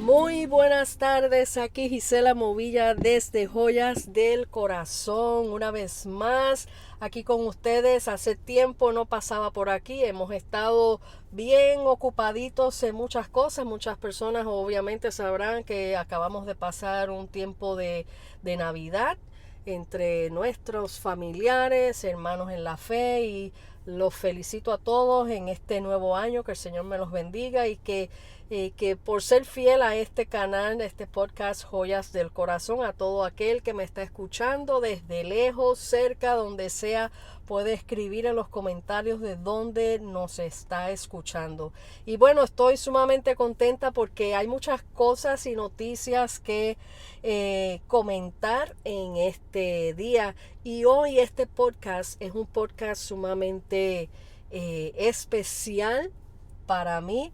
Muy buenas tardes, aquí Gisela Movilla desde Joyas del Corazón, una vez más aquí con ustedes. Hace tiempo no pasaba por aquí, hemos estado bien ocupaditos en muchas cosas. Muchas personas obviamente sabrán que acabamos de pasar un tiempo de Navidad entre nuestros familiares, hermanos en la fe, y los felicito a todos en este nuevo año, que el Señor me los bendiga y que por ser fiel a este canal, este podcast Joyas del Corazón, a todo aquel que me está escuchando desde lejos, cerca, donde sea, puede escribir en los comentarios de dónde nos está escuchando. Y bueno, estoy sumamente contenta porque hay muchas cosas y noticias que comentar en este día. Y hoy este podcast es un podcast sumamente especial para mí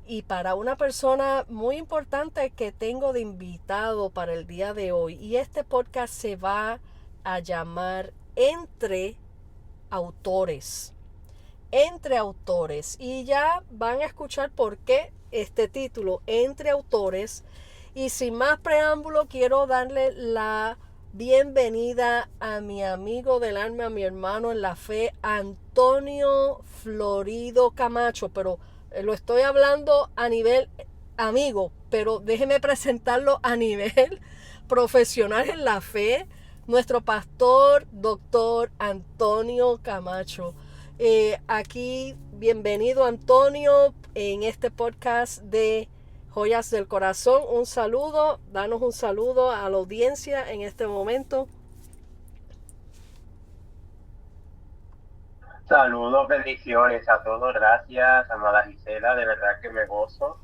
y para una persona muy importante que tengo de invitado para el día de hoy. Y este podcast se va a llamar Entre Autores. Entre Autores. Y ya van a escuchar por qué este título, Entre Autores. Y sin más preámbulo, quiero darle la bienvenida a mi amigo del alma, a mi hermano en la fe, Antonio Florido Camacho. Pero lo estoy hablando a nivel amigo, pero déjeme presentarlo a nivel profesional en la fe. Nuestro pastor, doctor Antonio Camacho. Aquí, bienvenido Antonio en este podcast de Joyas del Corazón. Un saludo, danos un saludo a la audiencia en este momento. Saludos, bendiciones a todos. Gracias, amada Gisela. De verdad que me gozo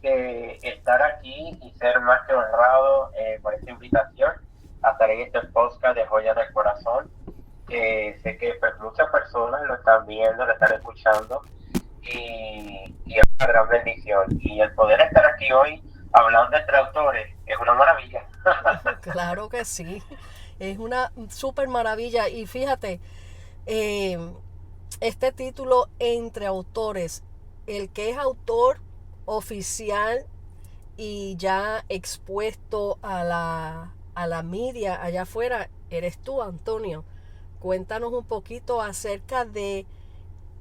de estar aquí y ser más que honrado por esta invitación a estar en este podcast de Joyas del Corazón. Sé que pues, muchas personas lo están viendo, lo están escuchando y es una gran bendición. Y el poder estar aquí hoy hablando entre autores es una maravilla. Claro que sí, es una súper maravilla. Y fíjate, eh, este título, Entre Autores, el que es autor oficial y ya expuesto a la media allá afuera, eres tú, Antonio. Cuéntanos un poquito acerca de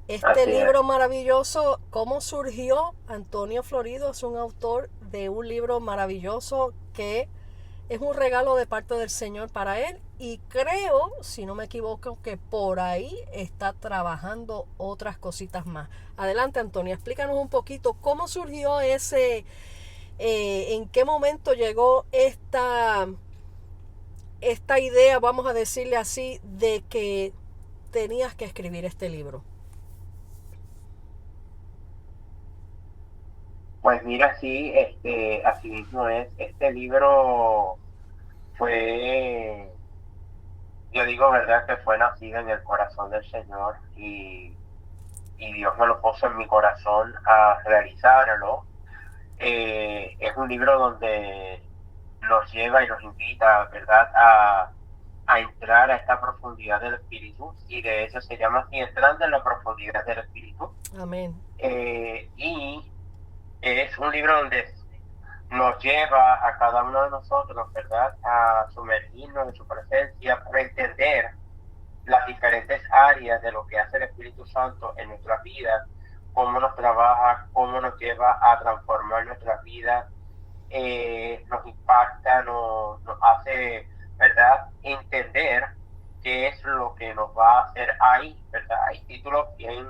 este Así es. libro maravilloso. ¿Cómo surgió? Antonio Florido es un autor de un libro maravilloso que es un regalo de parte del Señor para él, y creo, si no me equivoco, que por ahí está trabajando otras cositas más. Adelante, Antonio, explícanos un poquito cómo surgió en qué momento llegó esta idea, vamos a decirle así, de que tenías que escribir este libro. Pues mira, sí, así mismo es. Este libro fue, yo digo verdad que fue nacido en el corazón del Señor y Dios me lo puso en mi corazón a realizarlo. Es un libro donde nos lleva y nos invita, ¿verdad?, a entrar a esta profundidad del Espíritu, y de hecho se llama así, entrando en la profundidad del Espíritu. Amén. Y es un libro donde nos lleva a cada uno de nosotros, ¿verdad?, a sumergirnos en su presencia para entender las diferentes áreas de lo que hace el Espíritu Santo en nuestras vidas, cómo nos trabaja, cómo nos lleva a transformar nuestras vidas, nos impacta, nos hace, ¿verdad?, entender qué es lo que nos va a hacer ahí, ¿verdad? Hay títulos bien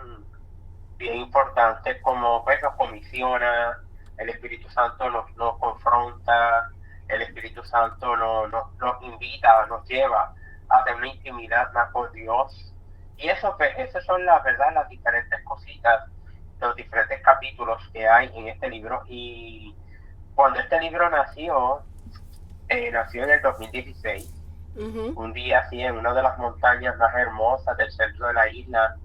importantes como pues nos comisiona, el Espíritu Santo nos confronta, el Espíritu Santo nos invita, nos lleva a tener una intimidad más con Dios. Y eso, pues, esas son las, ¿verdad?, las diferentes cositas, los diferentes capítulos que hay en este libro. Y cuando este libro nació en el 2016, Uh-huh. un día así en una de las montañas más hermosas del centro de la isla,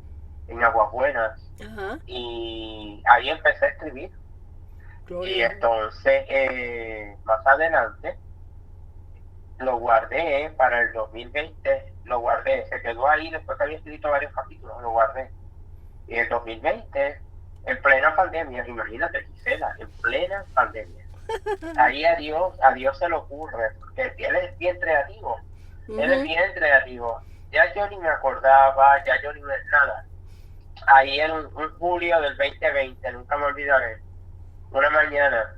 en Aguas Buenas, Ajá. y ahí empecé a escribir. Y Gloria a Dios. entonces, más adelante, lo guardé para el 2020, lo guardé, se quedó ahí después que había escrito varios capítulos, lo guardé. Y en el 2020, en plena pandemia, imagínate, Gisela, en plena pandemia, Ahí a Dios se le ocurre, porque Él es bien creativo. Él es Ujú, bien creativo. Ya yo ni me acordaba, ya yo ni me... Nada. Ahí en un julio del 2020, nunca me olvidaré, una mañana,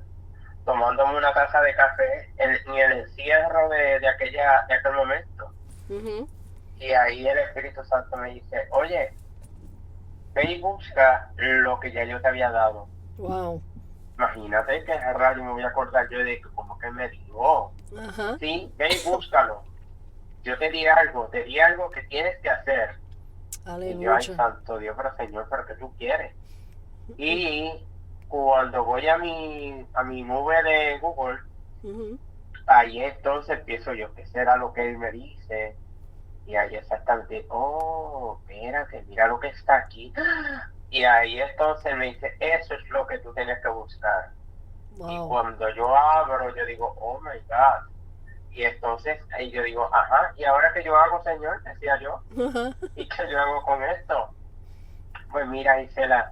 tomándome una taza de café en el encierro de aquel momento. ujú. Y ahí el Espíritu Santo me dice, oye, ve y busca lo que ya yo te había dado. Wow. Imagínate que rayo me voy a acordar yo de que como que me dijo, Ajá. sí, ve y búscalo. Yo te di algo que tienes que hacer. Y yo, ay, Aleluya. santo Dios, pero Señor, ¿pero qué tú quieres? Y cuando voy a mi nube de Google, Ujú. ahí entonces empiezo yo, ¿qué será lo que él me dice? Y ahí exactamente, oh, espérate, mira lo que está aquí. Y ahí entonces me dice, eso es lo que tú tienes que buscar. Y Wow. cuando yo abro, yo digo, oh my God. Y entonces ahí yo digo, ajá, ¿y ahora qué yo hago, Señor? Decía yo, Ajá. ¿y qué yo hago con esto? Pues mira, Isela,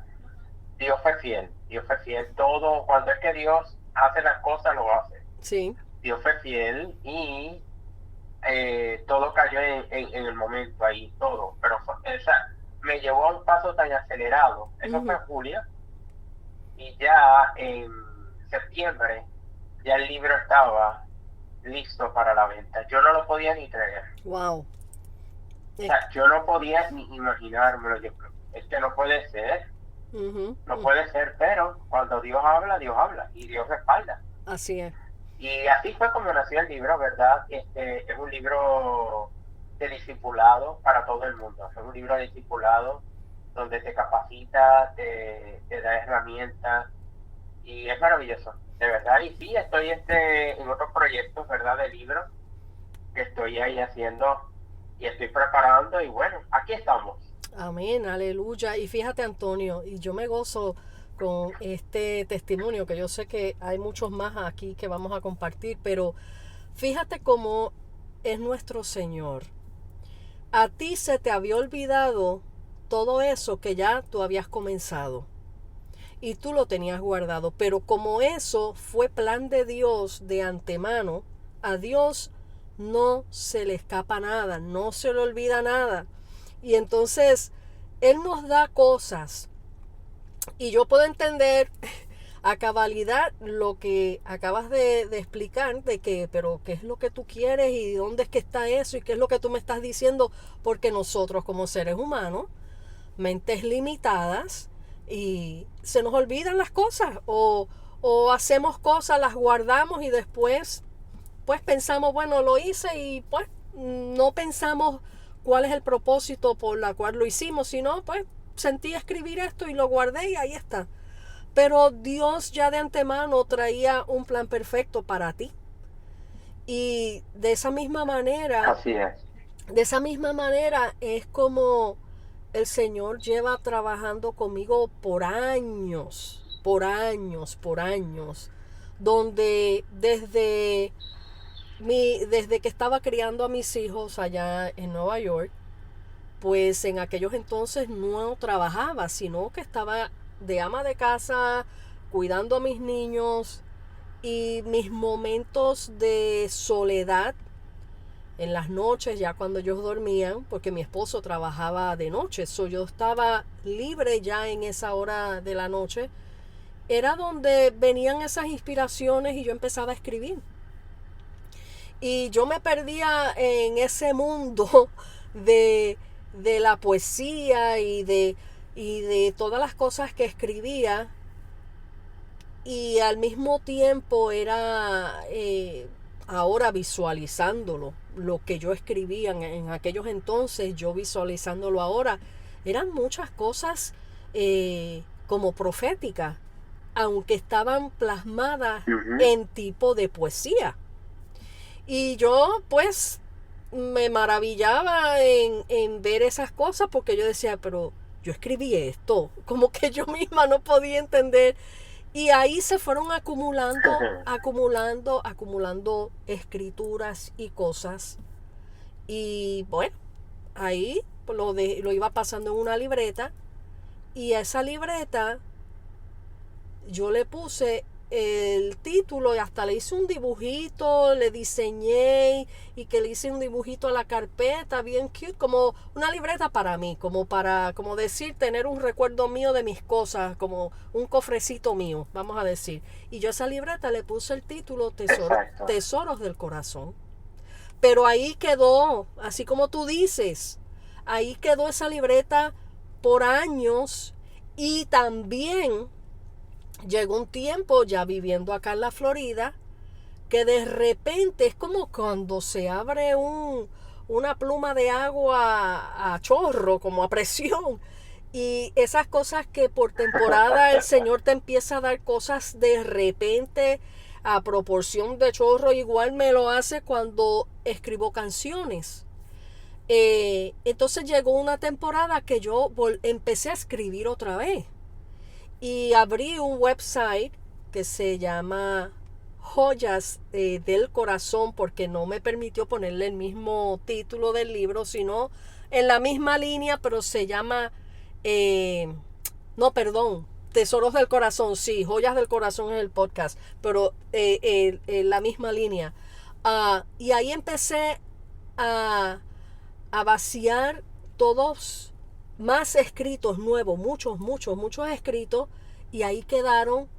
Dios fue fiel, Dios fue fiel. Todo, cuando es que Dios hace las cosas, lo hace. Sí. Dios fue fiel y todo cayó en el momento ahí, todo. Pero me llevó a un paso tan acelerado. Eso fue Ujú. en julio y ya en septiembre ya el libro estaba listo para la venta. Yo no lo podía ni creer. Wow. O Es- sea, yo no podía ni imaginármelo. Es que no puede ser, ujú, no ujú. puede ser, pero cuando Dios habla y Dios respalda. Así es. Y así fue como nació el libro, ¿verdad? Es un libro de discipulado para todo el mundo. Es un libro de discipulado donde te capacita, te da herramientas y es maravilloso, de verdad. Y sí, estoy en otros proyectos, ¿verdad? De libros que estoy ahí haciendo y estoy preparando y bueno, aquí estamos. Amén, aleluya. Y fíjate, Antonio, y yo me gozo con este testimonio, que yo sé que hay muchos más aquí que vamos a compartir, pero fíjate cómo es nuestro Señor. A ti se te había olvidado todo eso que ya tú habías comenzado y tú lo tenías guardado, pero como eso fue plan de Dios de antemano, a Dios no se le escapa nada, no se le olvida nada. Y entonces Él nos da cosas y yo puedo entender a cabalidad lo que acabas de explicar, de que, pero qué es lo que tú quieres y dónde es que está eso y qué es lo que tú me estás diciendo, porque nosotros como seres humanos, mentes limitadas, y se nos olvidan las cosas o hacemos cosas, las guardamos y después pues pensamos, bueno, lo hice y pues no pensamos cuál es el propósito por la cual lo hicimos, sino pues sentí escribir esto y lo guardé y ahí está. Pero Dios ya de antemano traía un plan perfecto para ti. Y Así es. de esa misma manera es como el Señor lleva trabajando conmigo por años, por años, donde desde que estaba criando a mis hijos allá en Nueva York, pues en aquellos entonces no trabajaba, sino que estaba de ama de casa, cuidando a mis niños y mis momentos de soledad en las noches, ya cuando ellos dormían, porque mi esposo trabajaba de noche, yo estaba libre ya en esa hora de la noche, era donde venían esas inspiraciones y yo empezaba a escribir. Y yo me perdía en ese mundo de, de la poesía y de todas las cosas que escribía y al mismo tiempo era ahora visualizándolo, lo que yo escribía en aquellos entonces, yo visualizándolo ahora, eran muchas cosas como proféticas, aunque estaban plasmadas Ujú. en tipo de poesía. Y yo pues me maravillaba en ver esas cosas porque yo decía, pero yo escribí esto, como que yo misma no podía entender. Y ahí se fueron acumulando, acumulando, acumulando escrituras y cosas. Y bueno, ahí lo iba pasando en una libreta y a esa libreta yo le puse el título y hasta le hice un dibujito, le diseñé y que le hice un dibujito a la carpeta, bien cute, como una libreta para mí, como decir, tener un recuerdo mío de mis cosas, como un cofrecito mío, vamos a decir. Y yo a esa libreta le puse el título Exacto. Tesoros del Corazón. Pero ahí quedó, así como tú dices, ahí quedó esa libreta por años y también llegó un tiempo ya viviendo acá en la Florida que de repente es como cuando se abre una pluma de agua a chorro, como a presión. Y esas cosas que por temporada el Señor te empieza a dar cosas de repente a proporción de chorro, igual me lo hace cuando escribo canciones. Entonces llegó una temporada que yo empecé a escribir otra vez y abrí un website que se llama Joyas del Corazón, porque no me permitió ponerle el mismo título del libro, sino en la misma línea, pero se llama, no, perdón, Tesoros del Corazón, sí, Joyas del Corazón es el podcast, pero la misma línea. Y ahí empecé a, a vaciar todos más escritos nuevos, muchos escritos, y ahí quedaron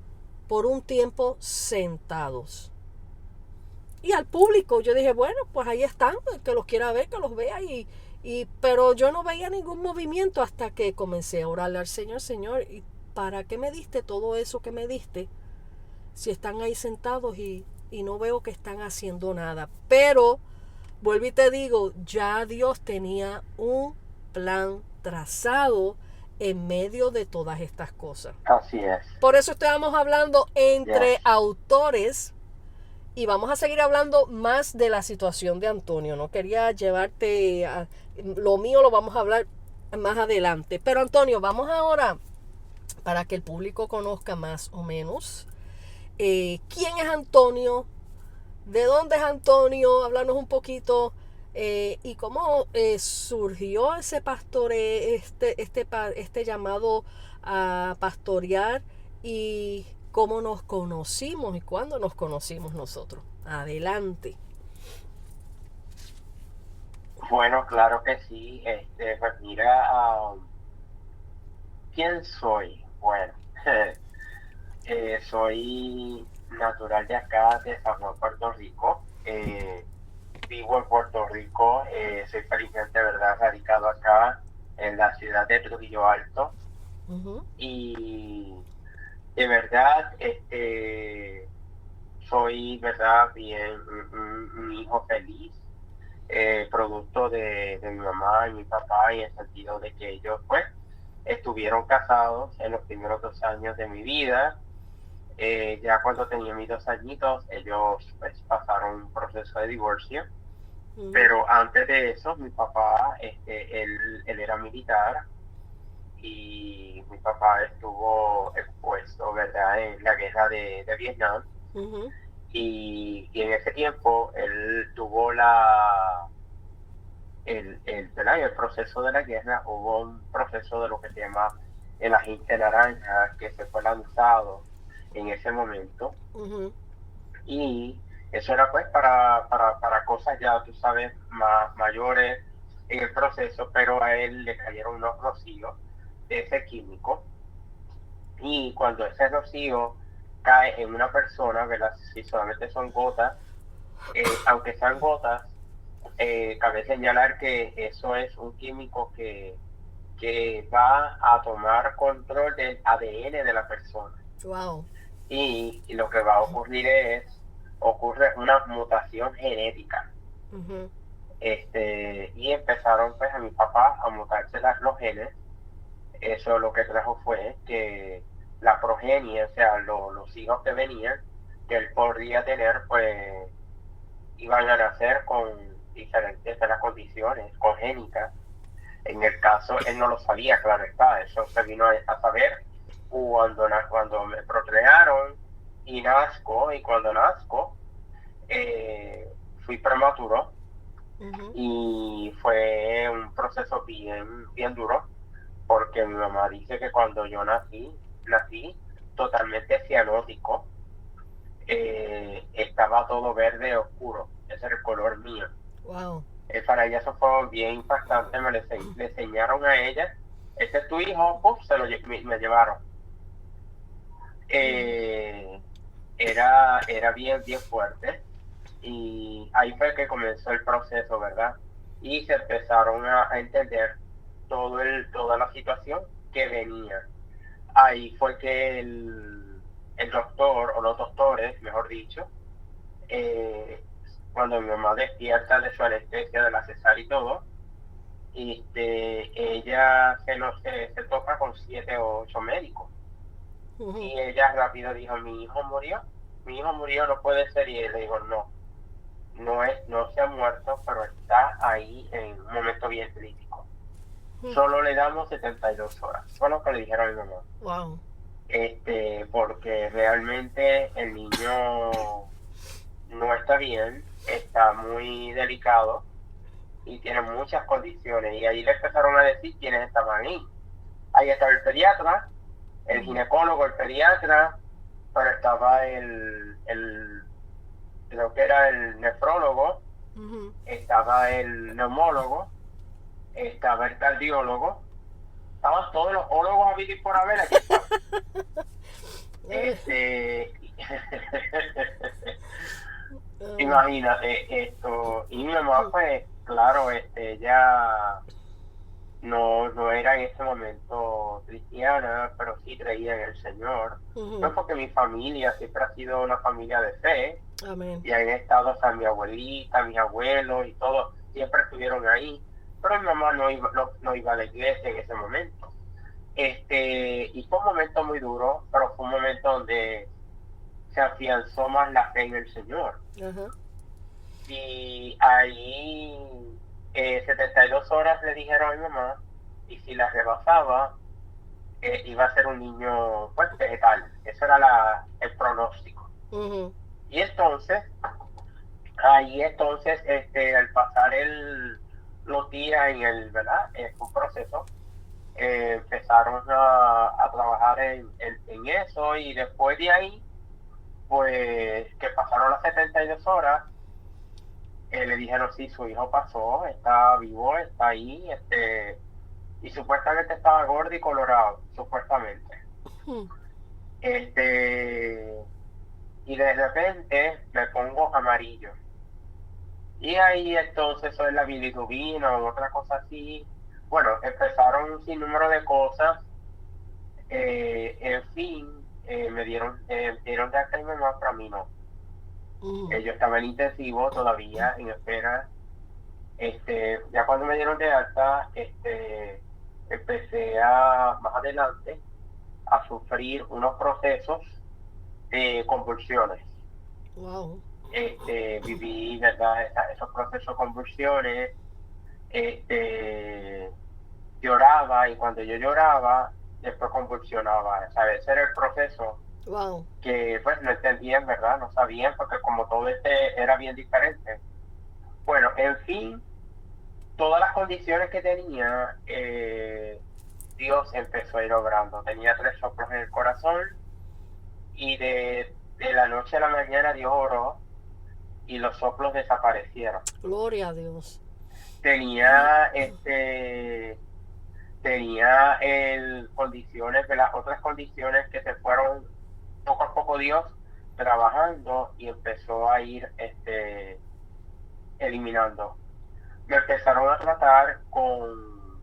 por un tiempo sentados. Y al público yo dije, bueno, pues ahí están, el que los quiera ver, que los vea, pero yo no veía ningún movimiento hasta que comencé a orarle al Señor, Señor, ¿y para qué me diste todo eso que me diste si están ahí sentados y no veo que están haciendo nada? Pero vuelvo y te digo, ya Dios tenía un plan trazado en medio de todas estas cosas. Así es. Por eso estábamos hablando entre Yes. autores y vamos a seguir hablando más de la situación de Antonio. No quería llevarte a lo mío, lo vamos a hablar más adelante. Pero Antonio, vamos ahora para que el público conozca más o menos quién es Antonio, de dónde es Antonio, háblanos un poquito y cómo surgió ese pastor, este llamado a pastorear y cómo nos conocimos y cuándo nos conocimos nosotros. Adelante. Bueno, claro que sí. Pues mira, ¿quién soy? Bueno, soy natural de acá, de San Juan, Puerto Rico. Vivo en Puerto Rico, soy felizmente, ¿verdad?, radicado acá en la ciudad de Trujillo Alto. Uh-huh. Y de verdad, soy, ¿verdad?, bien un hijo feliz, producto de mi mamá y mi papá, en el sentido de que ellos, pues, estuvieron casados en los primeros 2 años de mi vida. Ya cuando tenía mis 2 añitos, ellos, pues, pasaron un proceso de divorcio. Uh-huh. Pero antes de eso, mi papá, él era militar y mi papá estuvo expuesto, ¿verdad?, en la guerra de Vietnam. Uh-huh. Y en ese tiempo él tuvo el proceso de la guerra. Hubo un proceso de lo que se llama el agente naranja que se fue lanzado en ese momento. Uh-huh. Y eso era pues para cosas ya, tú sabes, mayores en el proceso, pero a él le cayeron unos rocíos de ese químico. Y cuando ese rocío cae en una persona, ¿verdad?, si solamente son gotas, aunque sean gotas, cabe señalar que eso es un químico que va a tomar control del ADN de la persona. Wow. Y lo que va a ocurrir ocurre una mutación genética. Uh-huh. Y empezaron pues a mi papá a mutarse los genes. Eso lo que trajo fue que la progenie, o sea, los hijos que venían, que él podría tener, pues iban a nacer con diferentes de las condiciones congénitas. En el caso, él no lo sabía, claro está, eso se vino a saber cuando me procrearon y nazco, y cuando nazco fui prematuro. Uh-huh. Y fue un proceso bien duro, porque mi mamá dice que cuando yo nací totalmente cianótico, estaba todo verde oscuro. Ese era el color mío. Wow. Para ella eso fue bien impactante. Le enseñaron a ella, este es tu hijo, ¡puf! Me llevaron. Era bien, bien fuerte. Y ahí fue que comenzó el proceso, ¿verdad? Y se empezaron a entender toda la situación que venía. Ahí fue que el doctor, o los doctores, mejor dicho, cuando mi mamá despierta de su anestesia, de la cesárea y todo, ella se topa con 7 o 8 médicos. Ujú. Y ella rápido dijo, mi hijo murió, no puede ser. Y le digo, no se ha muerto, pero está ahí en un momento bien crítico. Solo le damos 72 horas. Fue lo que le dijeron a mi mamá. Wow. Porque realmente el niño no está bien, está muy delicado y tiene muchas condiciones. Y ahí le empezaron a decir quiénes estaban ahí. Ahí estaba el pediatra, el ginecólogo, el pediatra, pero estaba creo que era el nefrólogo, Ujú. estaba el neumólogo, estaba el cardiólogo, estaban todos los ólogos habidos y por haber, aquí estaban. Este, Imagínate esto. Y mi mamá, pues, claro, ya no era en ese momento cristiana, pero sí creía en el Señor. Pues Ujú. porque mi familia siempre ha sido una familia de fe, Amén. y ahí han estado, o sea, mi abuelita, mis abuelos y todo, siempre estuvieron ahí. Pero mi mamá no iba a la iglesia en ese momento. Y fue un momento muy duro, pero fue un momento donde se afianzó más la fe en el Señor. Ajá. Y ahí 72 horas le dijeron a mi mamá, y si la rebasaba, iba a ser un niño, pues, vegetal. Ese era el pronóstico. Ujú. Y entonces, al pasar los días ¿verdad? Un proceso, empezaron a trabajar en eso, y después de ahí, pues, que pasaron las 72 horas, le dijeron, sí, su hijo pasó, está vivo, está ahí, y supuestamente estaba gordo y colorado, supuestamente. Ujú. Este, y de repente me pongo amarillo. Y ahí entonces eso es la bilirrubina o otra cosa así. Bueno, empezaron un sinnúmero de cosas. En fin, dieron de alta a mi mamá, pero a mí no. Ujú. Yo estaba en intensivo todavía, en espera. Ya cuando me dieron de alta, empecé más adelante a sufrir unos procesos de convulsiones. Wow. Viví, ¿verdad? Esos procesos de convulsiones, este, lloraba, y cuando yo lloraba, después convulsionaba, ¿sabes? Ese era el proceso Wow. que pues no entendían, ¿verdad? No sabían, porque como todo era bien diferente. Bueno, en fin, todas las condiciones que tenía, Dios empezó a ir obrando. Tenía 3 soplos en el corazón, y de la noche a la mañana Dios oró y los soplos desaparecieron. Gloria a Dios. Tenía, condiciones, de las otras condiciones que se fueron poco a poco Dios trabajando, y empezó a ir, eliminando. Me empezaron a tratar con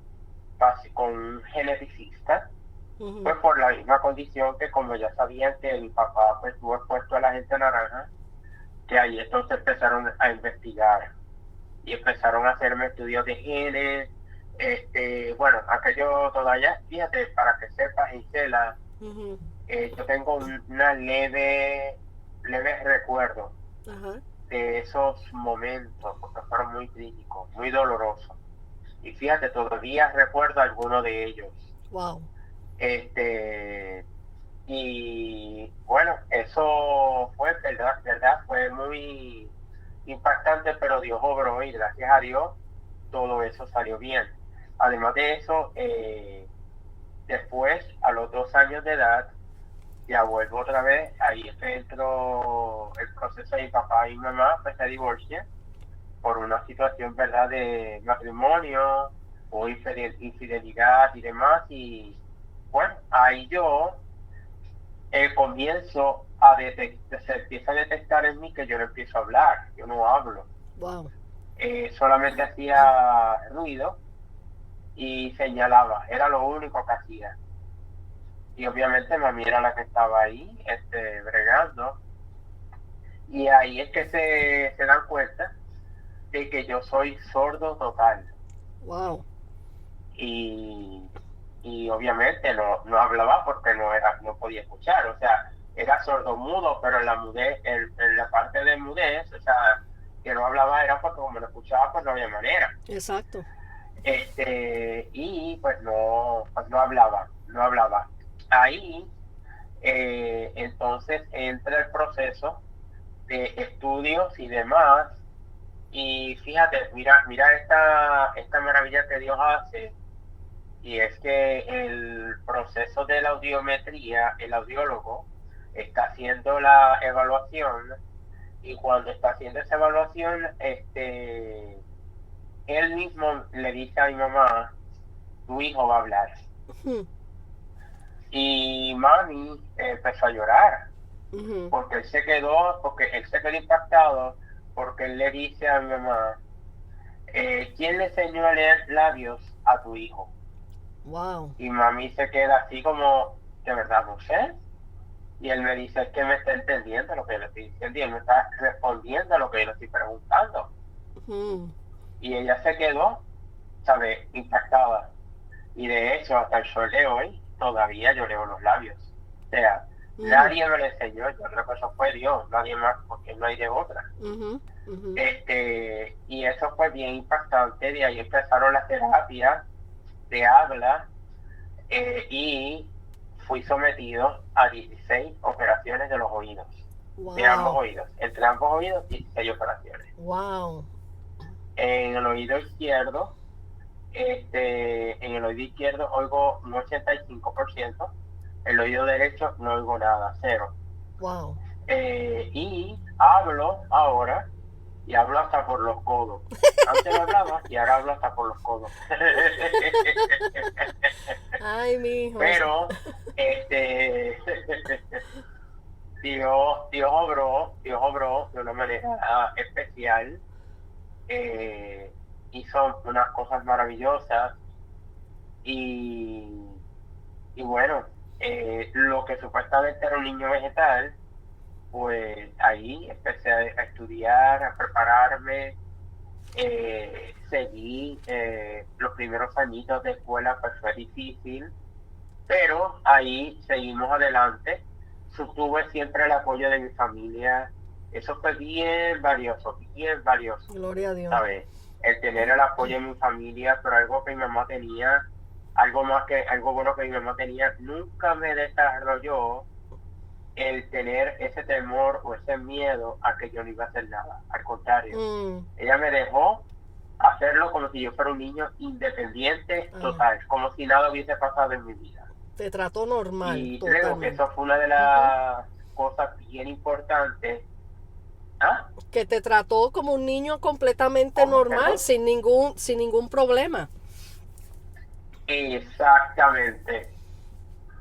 un geneticista, Ujú. pues por la misma condición, que como ya sabían que mi papá pues estuvo expuesto a la gente naranja, que ahí entonces empezaron a investigar y empezaron a hacerme estudios de genes. Bueno, aquello todavía, fíjate, para que sepas, Gisela, Ujú. yo tengo una leve recuerdo Ajá. de esos momentos, porque fueron muy críticos, muy dolorosos. Y fíjate, todavía recuerdo alguno de ellos. Wow. Este, y bueno, eso fue, verdad, fue muy impactante, pero Dios obró, y gracias a Dios todo eso salió bien. Además de eso, después, a los 2 años de edad, ya vuelvo otra vez, ahí es que entró el proceso de mi papá y mi mamá, pues se divorcian por una situación, ¿verdad?, de matrimonio o infidelidad y demás, y bueno, ahí yo comienzo a detectar, se empieza a detectar en mí que yo no empiezo a hablar, yo no hablo, Wow. solamente hacía ruido y señalaba, era lo único que hacía. Y obviamente mami era la que estaba ahí, bregando, y ahí es que se dan cuenta de que yo soy sordo total. Wow. Y, y obviamente no hablaba porque no podía escuchar, o sea, era sordo mudo, pero en la parte de mudez, o sea, que no hablaba era porque como no escuchaba, pues no había manera. Exacto. Y pues no hablaba, no hablaba. Ahí, entonces entra el proceso de estudios y demás. Y fíjate, mira esta maravilla que Dios hace, y es que el proceso de la audiometría, el audiólogo está haciendo la evaluación, y cuando está haciendo esa evaluación, él mismo le dice a mi mamá, tu hijo va a hablar. Hmm. Y mami empezó a llorar, Ujú. porque él se quedó impactado, porque él le dice a mi mamá, ¿quién le enseñó a leer labios a tu hijo? Wow. Y mami se queda así como, de verdad no sé. Y él me dice, es que me está entendiendo lo que yo le estoy diciendo y él me está respondiendo a lo que yo le estoy preguntando. Hmm. Y ella se quedó, ¿sabes?, impactada. Y de hecho, hasta el sol de hoy, todavía yo leo los labios. O sea, Ujú. nadie me lo enseñó, yo creo que eso fue Dios, nadie más, porque no hay de otra. Ujú. Ujú. Y eso fue bien impactante, de ahí empezaron las terapias de habla, y fui sometido a 16 operaciones de los oídos, de ambos Wow. oídos, entre ambos oídos 16 operaciones. Wow. En el oído izquierdo, en el oído izquierdo oigo un 85%, el oído derecho no oigo nada, cero. Wow. Y hablo ahora, y hablo hasta por los codos. Antes no hablaba y ahora hablo hasta por los codos. Ay, mi hijo. Pero, este, Dios obró de una manera especial, hizo unas cosas maravillosas, y, y bueno, lo que supuestamente era un niño vegetal, pues ahí empecé a estudiar, a prepararme, seguí los primeros añitos de escuela, pues fue difícil, pero ahí seguimos adelante. Tuve siempre el apoyo de mi familia, eso fue bien valioso, Gloria a Dios. ¿sabes? El tener el apoyo de mi familia, pero algo que mi mamá tenía, algo bueno que mi mamá tenía, nunca me desarrolló el tener ese temor o ese miedo a que yo no iba a hacer nada. Al contrario, Mm. ella me dejó hacerlo como si yo fuera un niño independiente Ah, total, como si nada hubiese pasado en mi vida. te trató normal, Y creo que totalmente. eso fue una de Ujú. las cosas bien importantes. ¿Ah? Que te trató como un niño completamente ¿Cómo? normal, Perdón. sin ningún problema. Exactamente,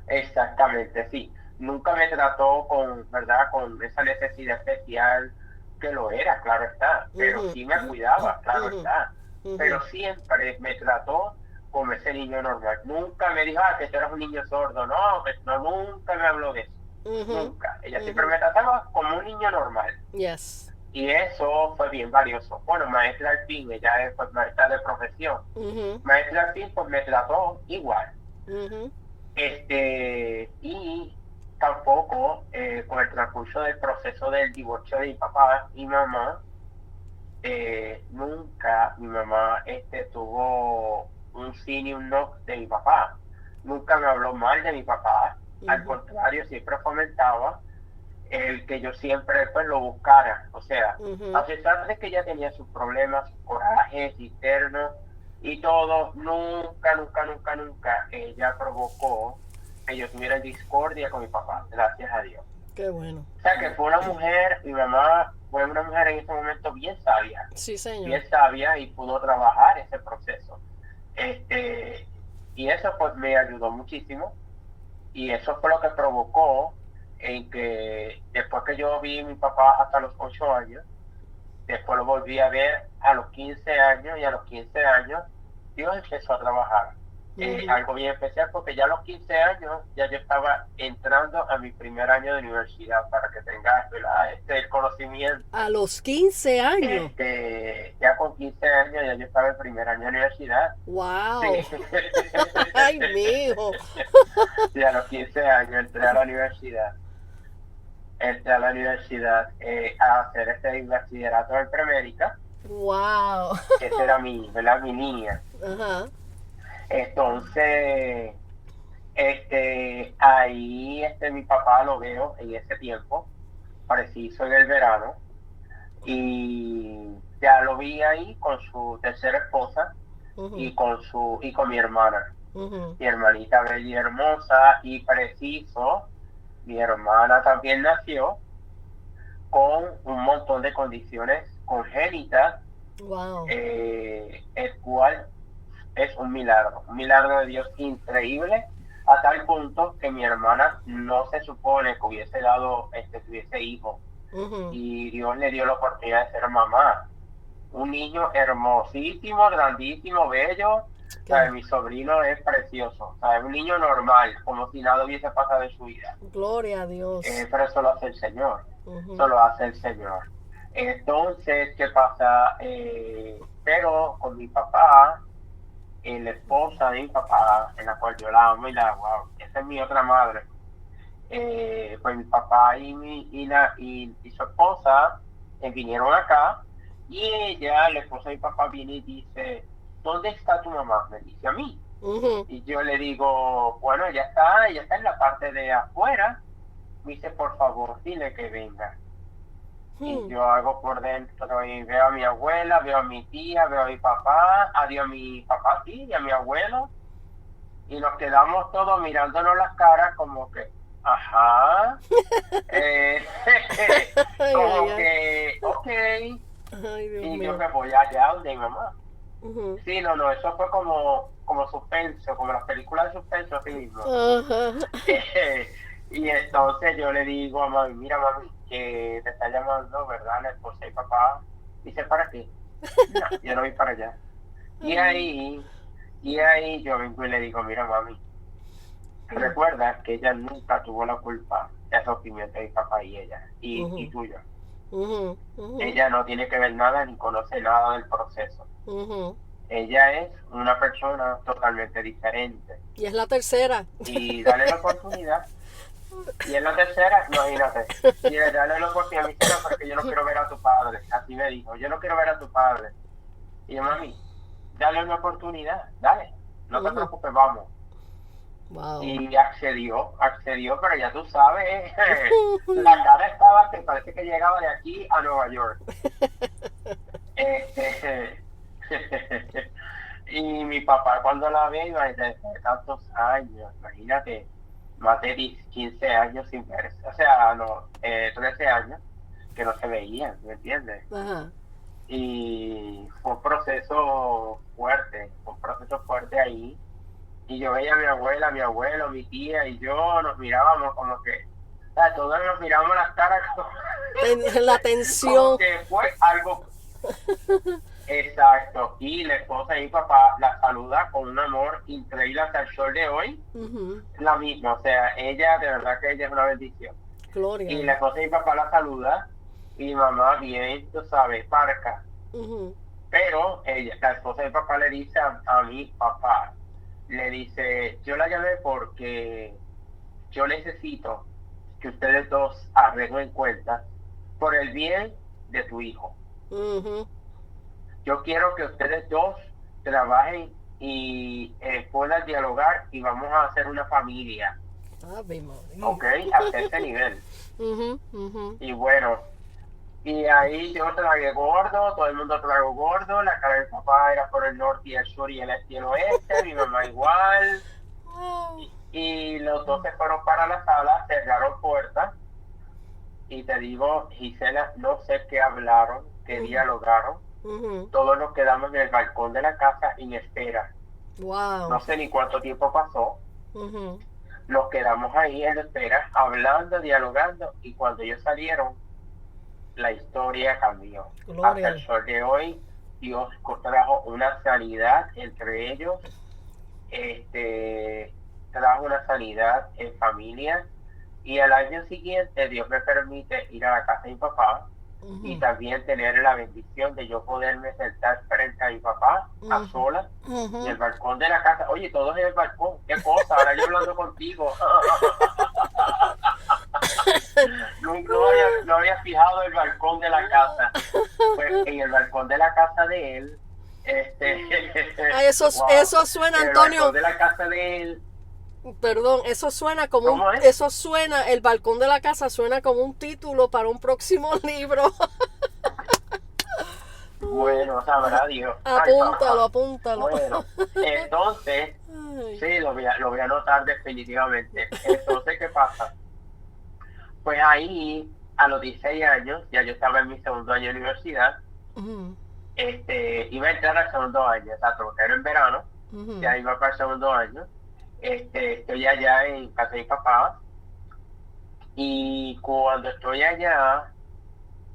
exactamente, sí. Nunca me trató con, ¿verdad?, con esa necesidad especial, que lo era, claro está, pero Ujú. sí me cuidaba, claro Ujú. está. Ujú. Pero siempre me trató como ese niño normal. Nunca me dijo, que tú eres un niño sordo, no, no, nunca me habló de eso. Ujú. Nunca. Ella siempre Ujú. me trataba como un niño normal. Yes. Y eso fue bien valioso. Bueno, maestra al fin, ella es pues maestra de profesión. Ujú. Maestra al fin, pues me trató igual. Ujú. Y tampoco, con el transcurso del proceso del divorcio de mi papá y mamá, nunca mi mamá tuvo un sí ni un no de mi papá. Nunca me habló mal de mi papá. Al Ujú. contrario, siempre fomentaba el que yo siempre pues lo buscara. O sea, Ujú. a pesar de que ella tenía sus problemas, sus corajes internos y todo, nunca ella provocó que yo tuviera discordia con mi papá, gracias a Dios. Qué bueno. O sea, que fue una mujer, mi mamá fue una mujer en ese momento bien sabia, Sí, señor. bien sabia y pudo trabajar ese proceso. Y eso pues me ayudó muchísimo y eso fue lo que provocó en que después que yo vi a mi papá hasta los 8 años, después lo volví a ver a los 15 años y a los 15 años Dios empezó a trabajar. Algo bien especial porque ya a los 15 años ya yo estaba entrando a mi primer año de universidad, para que tengas el conocimiento. A los 15 años. Ya con 15 años ya yo estaba en primer año de universidad. wow. Sí. Ay, mijo. Sí, a los 15 años entré a la universidad. Entré a la universidad a hacer este bachillerato en premédica. Wow. Esa era mi línea. Ajá. Entonces, ahí mi papá lo veo en ese tiempo, preciso en el verano, y ya lo vi ahí con su tercera esposa y con mi hermana, mi hermanita bella y hermosa, y preciso, mi hermana también nació con un montón de condiciones congénitas, Wow. el cual es un milagro de Dios increíble, a tal punto que mi hermana no se supone que hubiese tuviese hijo, y Dios le dio la oportunidad de ser mamá. Un niño hermosísimo, grandísimo, bello. Mi sobrino es precioso, es un niño normal, como si nada hubiese pasado en su vida. Gloria a Dios. Pero eso lo hace el Señor, eso lo hace el Señor. Entonces, ¿qué pasa? Pero con mi papá, la esposa de mi papá, en la cual yo la amo y wow, esa es mi otra madre. Pues mi papá y su esposa vinieron acá, y ella, la esposa de mi papá, viene y dice, ¿dónde está tu mamá? Me dice a mí. Y yo le digo, bueno, ella está en la parte de afuera. Me dice, por favor, dile que venga. Y yo hago por dentro y veo a mi abuela, veo a mi tía, veo a mi papá, adiós a mi papá, sí, y a mi abuelo, y nos quedamos todos mirándonos las caras como que, ajá, como que, ok, y yo me voy allá donde mi mamá. Sí, no, eso fue como suspenso, como las películas de suspenso, así mismo. Y entonces yo le digo a mami, mira mami, que te está llamando, ¿verdad? La esposa y papá. Dice, ¿para qué? No, yo no voy para allá. Y ahí yo vengo y le digo, mira mami, recuerda que ella nunca tuvo la culpa de sufrimiento de mi papá y ella, y tuyo. Ella no tiene que ver nada ni conoce nada del proceso. Ella es una persona totalmente diferente. Y es la tercera. Y dale la oportunidad. Y en la tercera, imagínate, y dale la oportunidad, mi señora, porque yo no quiero ver a tu padre. Así me dijo, yo no quiero ver a tu padre. Y yo, mami, dale una oportunidad, dale, no te preocupes, vamos. Wow. Y accedió, pero ya tú sabes, la cara estaba que parece que llegaba de aquí a Nueva York. Y mi papá cuando la ve, iba desde tantos años, imagínate, más de 15 años sin verse, o sea, 13 años que no se veían, ¿me entiendes? Y fue un proceso fuerte ahí, y yo veía a mi abuela, a mi abuelo, mi tía, y yo nos mirábamos como que, o sea, todos nos mirábamos las caras como, la tensión, como que fue algo. Exacto, y la esposa y mi papá la saluda con un amor increíble hasta el sol de hoy. La misma, o sea, ella, de verdad que ella es una bendición. Gloria. Y la esposa y mi papá la saluda, y mi mamá bien, tú sabes, parca. Pero ella, la esposa y mi papá le dice a mi papá, le dice, yo la llamé porque yo necesito que ustedes dos arreglen cuentas por el bien de tu hijo. Yo quiero que ustedes dos trabajen y puedan dialogar y vamos a hacer una familia. Ok, hasta ese nivel. Y bueno, y ahí yo tragué gordo, todo el mundo tragó gordo, la cara del papá era por el norte y el sur y el este y el oeste, mi mamá igual. Y los dos se fueron para la sala, cerraron puertas y te digo, Gisela, no sé qué hablaron, qué dialogaron. Todos nos quedamos en el balcón de la casa en espera. Wow. No sé ni cuánto tiempo pasó. Nos quedamos ahí en espera, hablando, dialogando, y cuando ellos salieron, la historia cambió. Hasta el sol de hoy, Dios trajo una sanidad entre ellos, trajo una sanidad en familia, y al año siguiente Dios me permite ir a la casa de mi papá y también tener la bendición de yo poderme sentar frente a mi papá a solas en el balcón de la casa. Oye, todos en el balcón, qué cosa, ahora yo hablando contigo. No había fijado el balcón de la casa. Pues en el balcón de la casa de él, Ay, eso suena, Antonio. El balcón de la casa de él. Perdón, eso suena como ¿Cómo suena, el balcón de la casa suena como un título para un próximo libro. Bueno, sabrá Dios. Apúntalo. Bueno, entonces, sí, lo voy a anotar definitivamente. Entonces, ¿qué pasa? Pues ahí, a los 16 años, ya yo estaba en mi segundo año de universidad, iba a entrar al segundo año, exacto, porque era en verano, ya iba para el segundo año. Estoy allá en casa de mi papá, y cuando estoy allá,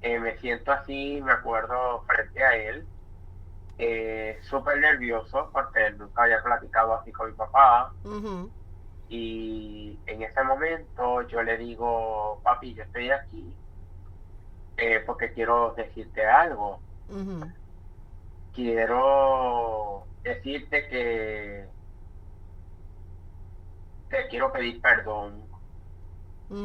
me siento así, me acuerdo frente a él, súper nervioso, porque él nunca había platicado así con mi papá. Y en ese momento yo le digo, papi, yo estoy aquí porque quiero decirte algo. Quiero decirte que te quiero pedir perdón.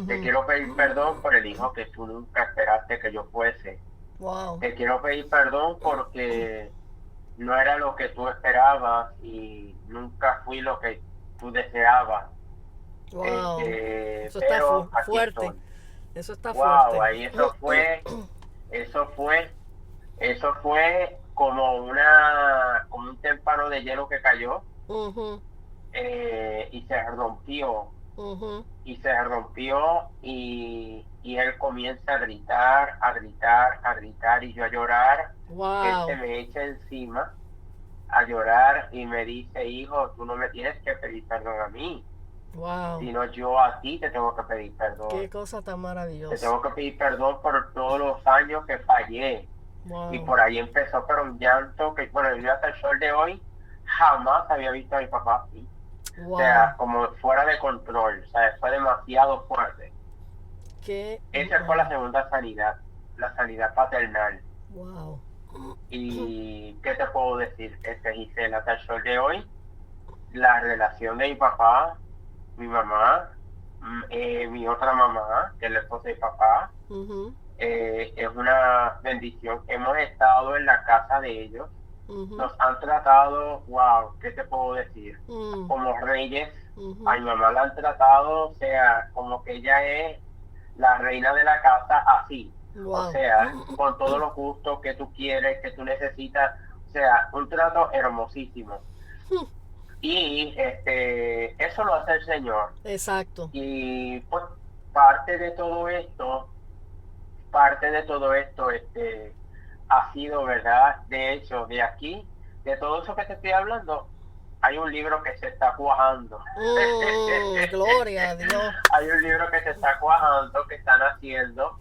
Te quiero pedir perdón por el hijo que tú nunca esperaste que yo fuese. Wow. Te quiero pedir perdón porque no era lo que tú esperabas y nunca fui lo que tú deseabas. Wow. Eso pero está fuerte. Estoy. Eso está wow, fuerte. Ahí eso fue como un témpano de hielo que cayó. Y se rompió. Y se rompió y él comienza a gritar, y yo a llorar. Wow. Él se me echa encima a llorar y me dice, hijo, tú no me tienes que pedir perdón a mí. Wow. Sino yo a ti te tengo que pedir perdón. Qué cosa tan maravillosa. Te tengo que pedir perdón por todos los años que fallé. Wow. Y por ahí empezó pero un llanto que, bueno, yo hasta el sol de hoy jamás había visto a mi papá así. Wow. O sea, como fuera de control. O sea, fue demasiado fuerte. Esa fue la segunda sanidad, la sanidad paternal. Wow. Y ¿qué te puedo decir? Gisela, hasta el sol de hoy, la relación de mi papá, mi mamá, mi otra mamá, que es la esposa de mi papá, es una bendición. Hemos estado en la casa de ellos, nos han tratado, wow, ¿qué te puedo decir? Como reyes. A mi mamá la han tratado, o sea, como que ella es la reina de la casa, así. Wow. O sea, con todos los gustos que tú quieres, que tú necesitas, o sea, un trato hermosísimo. Y eso lo hace el Señor. Exacto. Y pues parte de todo esto ha sido, ¿verdad? De hecho, de aquí, de todo eso que te estoy hablando, hay un libro que se está cuajando. Gloria a Dios. Hay un libro que se está cuajando, que están haciendo,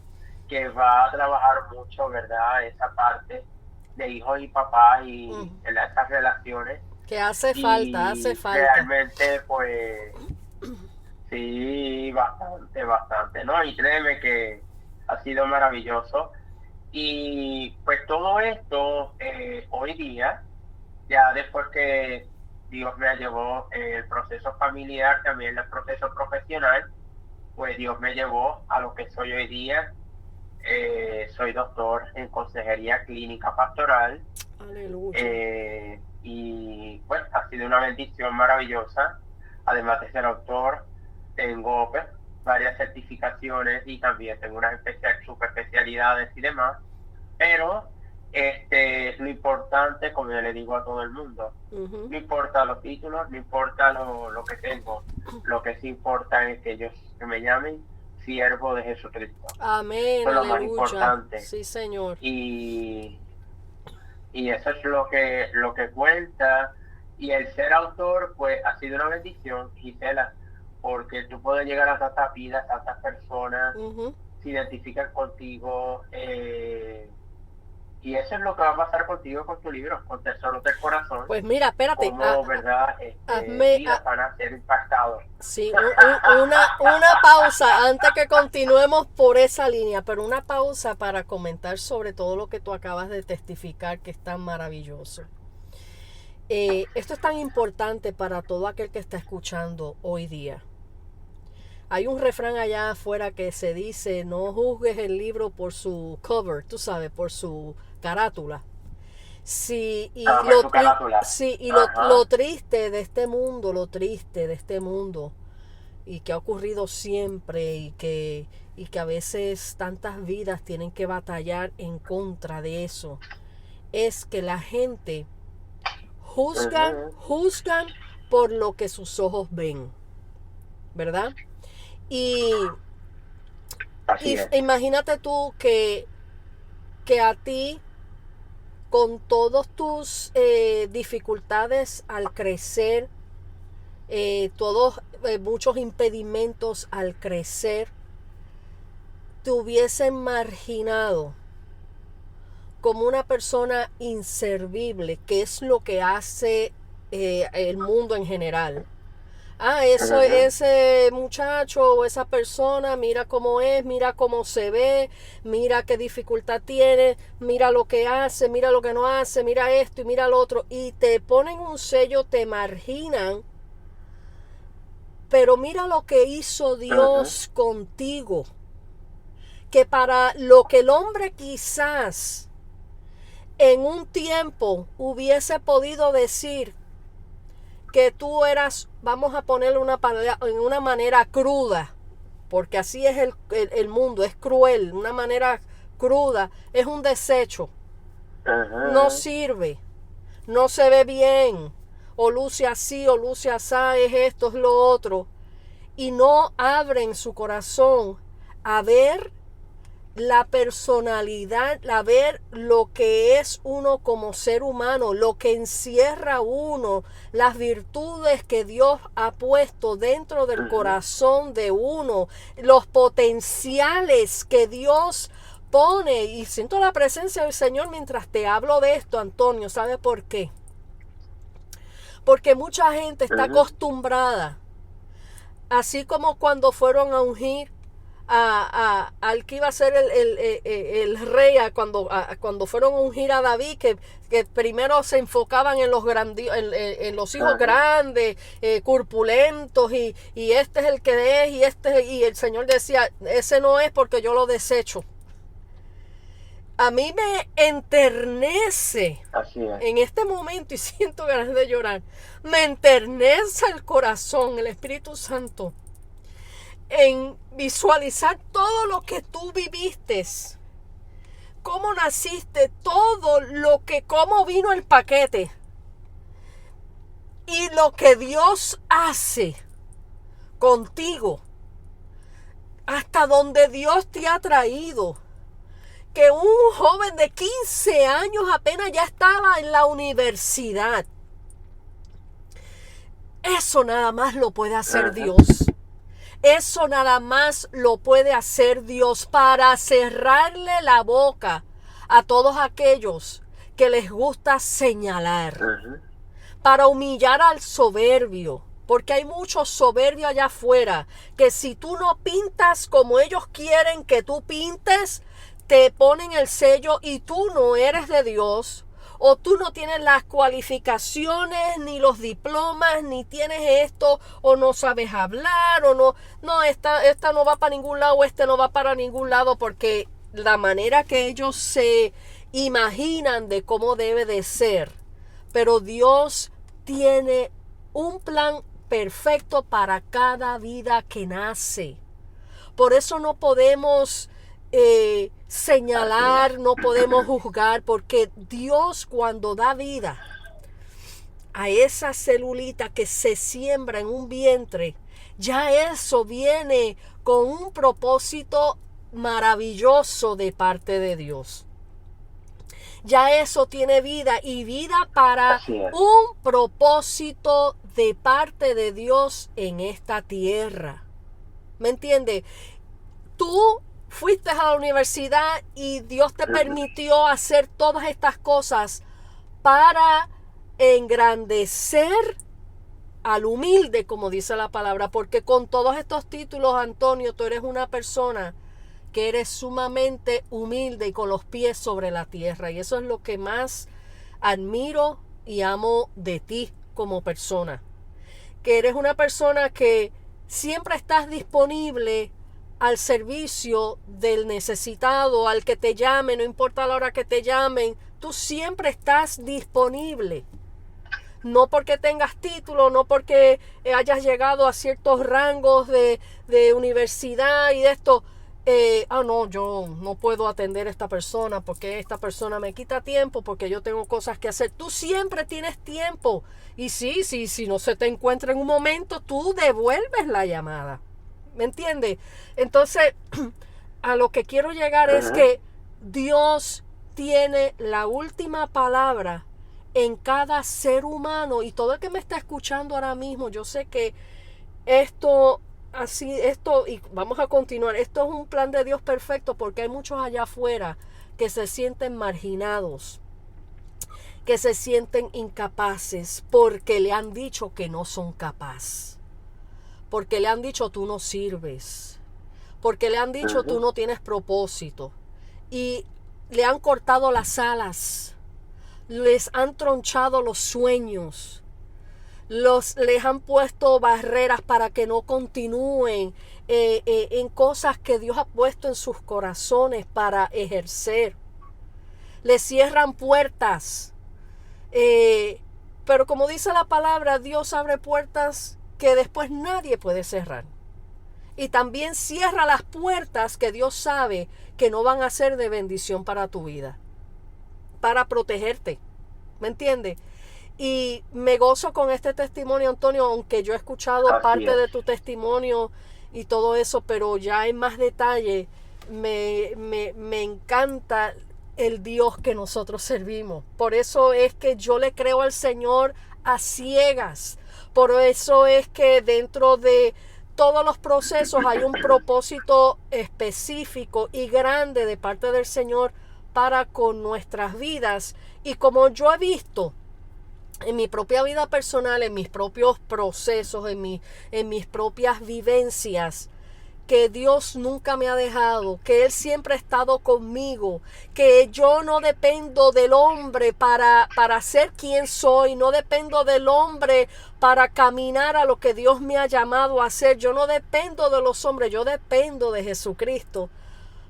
que va a trabajar mucho, ¿verdad? Esa parte de hijos y papás y esas relaciones. Que hace falta. Realmente, pues, sí, bastante, ¿no? Y créeme que ha sido maravilloso. Y pues todo esto, hoy día, ya después que Dios me llevó el proceso familiar, también el proceso profesional, pues Dios me llevó a lo que soy hoy día. Soy doctor en consejería clínica pastoral. Aleluya. Y pues ha sido una bendición maravillosa. Además de ser autor, tengo pues, varias certificaciones y también tengo unas super especialidades y demás. Pero lo importante, como yo le digo a todo el mundo, Ujú. no importa los títulos, no importa lo que tengo, lo que sí importa es que ellos que me llamen siervo de Jesucristo. Amén, Eso es lo más aleluya. importante. Sí, Señor. Y, y eso es lo que cuenta. Y el ser autor, pues, ha sido una bendición, Gisela, porque tú puedes llegar a tantas vidas, tantas personas, Ujú. se identifican contigo, y eso es lo que va a pasar contigo con tu libro, con Tesoros del Corazón, Pues mira, espérate, como, ¿verdad? hazme, Vidas van a ser impactados. sí, una pausa antes que continuemos por esa línea, pero una pausa para comentar sobre todo lo que tú acabas de testificar, que es tan maravilloso. Esto es tan importante para todo aquel que está escuchando hoy día. Hay un refrán allá afuera que se dice: no juzgues el libro por su cover, tú sabes, por su carátula. Sí, y Por su carátula. sí, y lo Ajá. triste de este mundo, lo triste de este mundo, y que ha ocurrido siempre, y que a veces tantas vidas tienen que batallar en contra de eso, es que la gente Ujú. juzgan por lo que sus ojos ven, ¿verdad? Y, Así y es. imagínate tú que a ti, con todas tus dificultades al crecer, muchos impedimentos al crecer, te hubiesen marginado como una persona inservible, que es lo que hace el mundo en general. Ah, eso, Ujú. ese muchacho o esa persona, mira cómo es, mira cómo se ve, mira qué dificultad tiene, mira lo que hace, mira lo que no hace, mira esto y mira lo otro, y te ponen un sello, te marginan, pero mira lo que hizo Ujú. Dios contigo, que para lo que el hombre quizás en un tiempo hubiese podido decir que tú eras, vamos a ponerlo en una manera cruda, porque así es el mundo, es cruel, una manera cruda, es un desecho, no Ujú. sirve, no se ve bien, o luce así, o luce así, es esto, es lo otro, y no abren su corazón a ver la personalidad, a ver lo que es uno como ser humano, lo que encierra uno, las virtudes que Dios ha puesto dentro del Ujú. corazón de uno, los potenciales que Dios pone. Y siento la presencia del Señor mientras te hablo de esto, Antonio. ¿Sabe por qué? Porque mucha gente está Ujú. acostumbrada, así como cuando fueron a ungir al que iba a ser el rey, cuando fueron a ungir a David, que primero se enfocaban en en los hijos Ujú. grandes, corpulentos, y este es el que es, y el Señor decía: ese no es, porque yo lo desecho. A mí me enternece Así es. en este momento, y siento ganas de llorar, me enternece el corazón, el Espíritu Santo, en visualizar todo lo que tú viviste, cómo naciste, todo lo que, cómo vino el paquete, y lo que Dios hace contigo, hasta donde Dios te ha traído. Que un joven de 15 años apenas ya estaba en la universidad. Eso nada más lo puede hacer Ujú. Dios. Eso nada más lo puede hacer Dios para cerrarle la boca a todos aquellos que les gusta señalar, Ujú. para humillar al soberbio. Porque hay muchos soberbios allá afuera que si tú no pintas como ellos quieren que tú pintes, te ponen el sello y tú no eres de Dios, o tú no tienes las cualificaciones, ni los diplomas, ni tienes esto, o no sabes hablar, o no, esta no va para ningún lado, o este no va para ningún lado, porque la manera que ellos se imaginan de cómo debe de ser. Pero Dios tiene un plan perfecto para cada vida que nace. Por eso no podemos señalar, no podemos juzgar, porque Dios cuando da vida a esa celulita que se siembra en un vientre, ya eso viene con un propósito maravilloso de parte de Dios. Ya eso tiene vida, y vida para un propósito de parte de Dios en esta tierra. ¿Me entiendes? Tú fuiste a la universidad y Dios te permitió hacer todas estas cosas para engrandecer al humilde, como dice la palabra, porque con todos estos títulos, Antonio, tú eres una persona que eres sumamente humilde y con los pies sobre la tierra, y eso es lo que más admiro y amo de ti como persona, que eres una persona que siempre estás disponible al servicio del necesitado, al que te llame, no importa la hora que te llamen, tú siempre estás disponible. No porque tengas título, no porque hayas llegado a ciertos rangos de universidad y de esto. No, yo no puedo atender a esta persona porque esta persona me quita tiempo, porque yo tengo cosas que hacer. Tú siempre tienes tiempo. Y sí, si no se te encuentra en un momento, tú devuelves la llamada. ¿Me entiendes? Entonces, a lo que quiero llegar es que Dios tiene la última palabra en cada ser humano, y todo el que me está escuchando ahora mismo, yo sé que esto, y vamos a continuar, esto es un plan de Dios perfecto, porque hay muchos allá afuera que se sienten marginados, que se sienten incapaces, porque le han dicho que no son capaces, porque le han dicho tú no sirves, porque le han dicho tú no tienes propósito, y le han cortado las alas, les han tronchado los sueños, les han puesto barreras para que no continúen en cosas que Dios ha puesto en sus corazones para ejercer. Les cierran puertas, pero como dice la palabra, Dios abre puertas que después nadie puede cerrar. Y también cierra las puertas que Dios sabe que no van a ser de bendición para tu vida, para protegerte. ¿Me entiendes? Y me gozo con este testimonio, Antonio, aunque yo he escuchado parte de tu testimonio y todo eso, pero ya en más detalle me encanta el Dios que nosotros servimos. Por eso es que yo le creo al Señor a ciegas. Por eso es que dentro de todos los procesos hay un propósito específico y grande de parte del Señor para con nuestras vidas. Y como yo he visto en mi propia vida personal, en mis propios procesos, en mis propias vivencias, que Dios nunca me ha dejado, que Él siempre ha estado conmigo, que yo no dependo del hombre para ser quien soy, no dependo del hombre para caminar a lo que Dios me ha llamado a hacer, yo no dependo de los hombres, yo dependo de Jesucristo.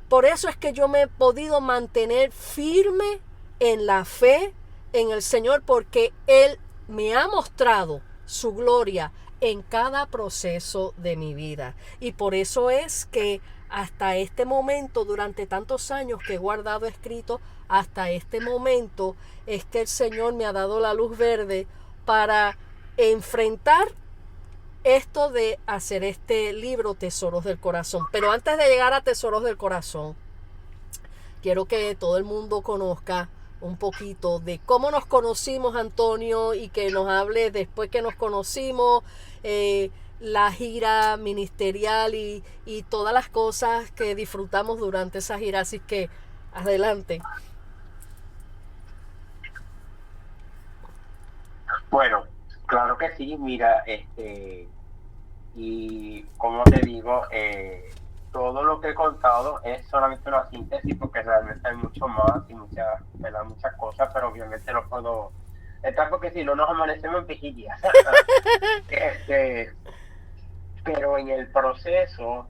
Por eso es que yo me he podido mantener firme en la fe en el Señor, porque Él me ha mostrado su gloria en cada proceso de mi vida. Y por eso es que hasta este momento, durante tantos años que he guardado escrito, hasta este momento es que el Señor me ha dado la luz verde para enfrentar esto de hacer este libro Tesoros del Corazón. Pero antes de llegar a Tesoros del Corazón, quiero que todo el mundo conozca un poquito de cómo nos conocimos, Antonio, y que nos hable después que nos conocimos, la gira ministerial y todas las cosas que disfrutamos durante esa gira. Así que adelante. Bueno, claro que sí, mira, y como te digo, todo lo que he contado es solamente una síntesis, porque realmente hay mucho más y muchas cosas, pero obviamente no puedo estar, porque si no nos amanecemos en vigilia. Pero en el proceso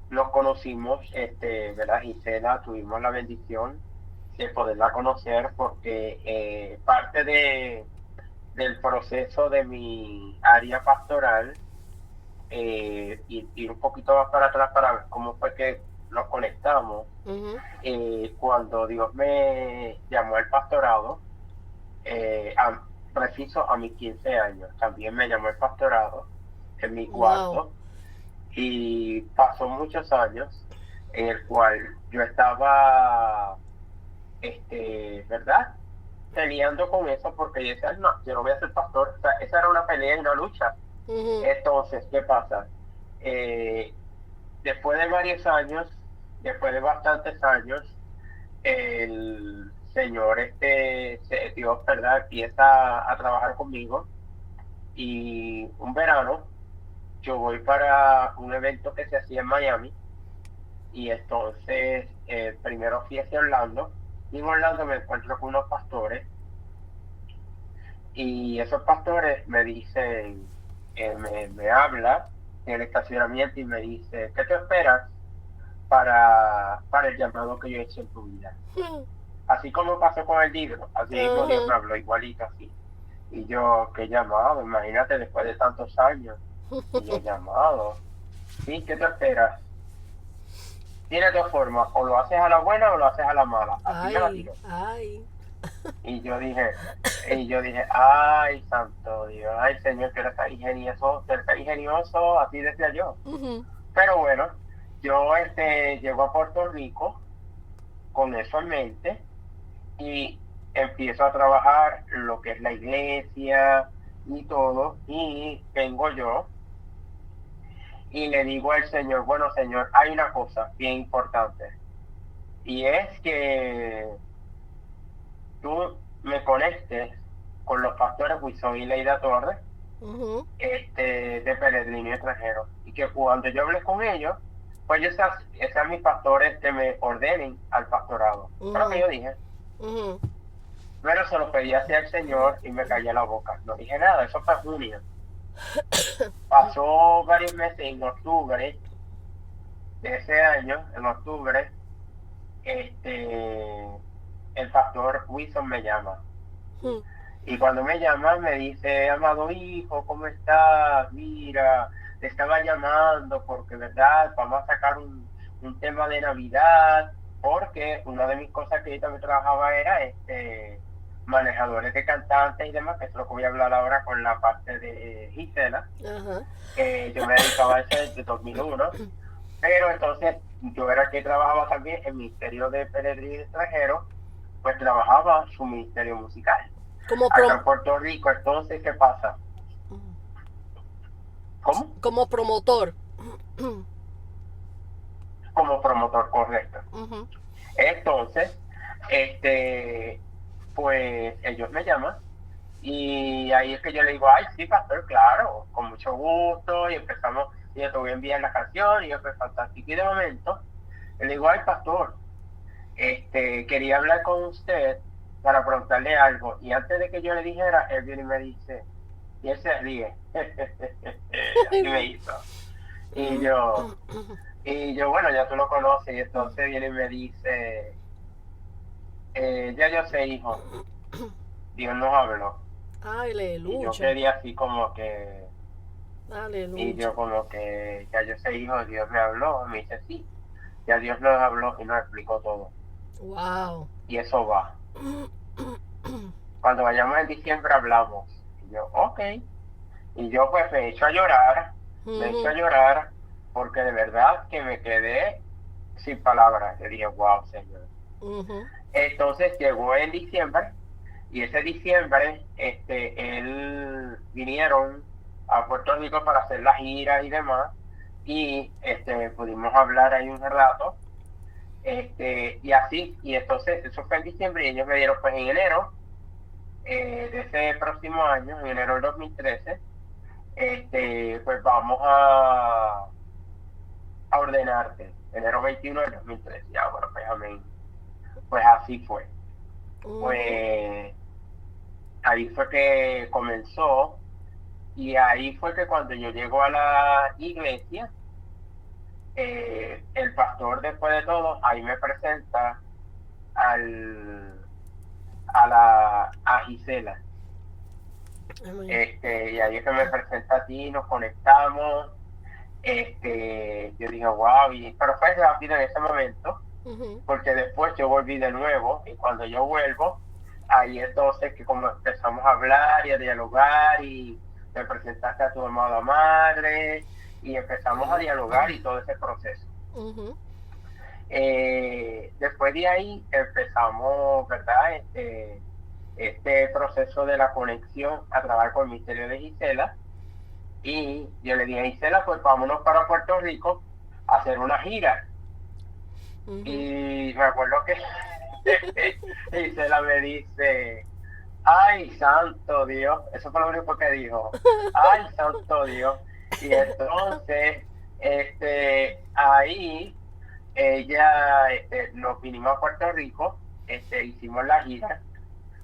nos conocimos, ¿verdad? Gisela, tuvimos la bendición de poderla conocer, porque parte del proceso de mi área pastoral ir un poquito más para atrás para ver cómo fue que nos conectamos. Ujú. Cuando Dios me llamó al pastorado, preciso a mis 15 años, también me llamó el pastorado en mi Wow. cuarto y pasó muchos años en el cual yo estaba, ¿verdad? Peleando con eso porque yo decía, no, yo no voy a ser pastor. O sea, esa era una pelea y una lucha. Ujú. Entonces, ¿qué pasa? Eh, Después de varios años, después de bastantes años, el Señor, Dios, ¿verdad? Empieza a trabajar conmigo y un verano yo voy para un evento que se hacía en Miami y entonces primero fui hacia Orlando y en Orlando me encuentro con unos pastores y esos pastores me dicen, me habla en el estacionamiento y me dice, ¿qué te esperas para el llamado que yo he hecho en tu vida? Así como pasó con el libro, así mismo Dios me Ajá. habló igualito así. Y yo, ¿qué llamado? Imagínate después de tantos años. Y yo, llamado. Sí, ¿qué te esperas? Tiene dos formas, o lo haces a la buena o lo haces a la mala. Así me la Ay, tiró. ay. Y yo dije, ay, santo Dios, ay, Señor, que eres tan ingenioso, así decía yo. Ujú. Pero bueno, yo llego a Puerto Rico con eso en mente y empiezo a trabajar lo que es la iglesia y todo, y vengo yo y le digo al Señor, bueno, Señor, hay una cosa bien importante, y es que tú me conectes con los pastores Wilson y Leida Torres, Ujú. de peregrino extranjero, y que cuando yo hable con ellos, pues ellos sean mis pastores que me ordenen al pastorado. Fue lo que Ujú. yo dije. Ujú. Pero se lo pedí hacia el Señor y me callé la boca. No dije nada, eso fue junio. Pasó varios meses en octubre de ese año, en octubre, el pastor Wilson me llama. Ujú. Y cuando me llama me dice, amado hijo, ¿cómo estás? Mira, te estaba llamando porque, ¿verdad? Vamos a sacar un tema de Navidad, porque una de mis cosas que yo también trabajaba era manejadores de cantantes y demás, que es lo que voy a hablar ahora con la parte de Gisela. Ajá. Yo me dedicaba a eso desde 2001, pero entonces yo era que trabajaba también en el Ministerio de Peregrino Extranjero, pues trabajaba su ministerio musical Como, acá en Puerto Rico. Entonces, ¿qué pasa? ¿Cómo? como promotor. Como promotor, correcto. Ujú. Entonces, este, pues ellos me llaman y ahí es que yo le digo, ay, sí, pastor, claro, con mucho gusto, y empezamos, y yo te voy a enviar la canción, y yo, pues fantástico, y de momento, le digo, ay, pastor, quería hablar con usted para preguntarle algo, y antes de que yo le dijera, él viene y me dice, y él se ríe, así me hizo, y yo, bueno, ya tú lo conoces, y entonces viene y me dice, ya yo sé, hijo, Dios nos habló, y yo Aleluya. quería así como que, y Aleluya. yo como que, ya yo sé, hijo, Dios me habló, me dice, sí, ya Dios nos habló y nos explicó todo, Wow. y eso va. Cuando vayamos en diciembre hablamos, y yo, ok, y yo pues me echo a llorar, Ujú. porque de verdad que me quedé sin palabras, yo dije, wow, Señor. Ujú. Entonces llegó en diciembre y ese diciembre él vinieron a Puerto Rico para hacer las giras y demás y pudimos hablar ahí un rato, y así, y entonces eso fue en diciembre y ellos me dieron pues en enero de ese próximo año, en enero del 2013, pues vamos a ordenarte, enero 21 del 2013, ya bueno, pues amén, pues así fue. Ujú. Pues ahí fue que comenzó y ahí fue que cuando yo llego a la iglesia, el pastor después de todo, ahí me presenta al, a Gisela. Amén. Y ahí es que me presenta a ti, nos conectamos. yo dije, wow, pero fue rápido en ese momento, Ujú. porque después yo volví de nuevo, y cuando yo vuelvo, ahí entonces que como empezamos a hablar y a dialogar, y me presentaste a tu amada madre, y empezamos a dialogar y todo ese proceso. Ujú. Después de ahí empezamos, ¿verdad? Este proceso de la conexión a través con el misterio de Gisela. Y yo le dije a Gisela, pues vámonos para Puerto Rico a hacer una gira. Ujú. Y me acuerdo que Gisela me dice, ay, santo Dios, eso fue lo único que dijo, ay, santo Dios. Y entonces, ahí ella, nos vinimos a Puerto Rico, hicimos la gira,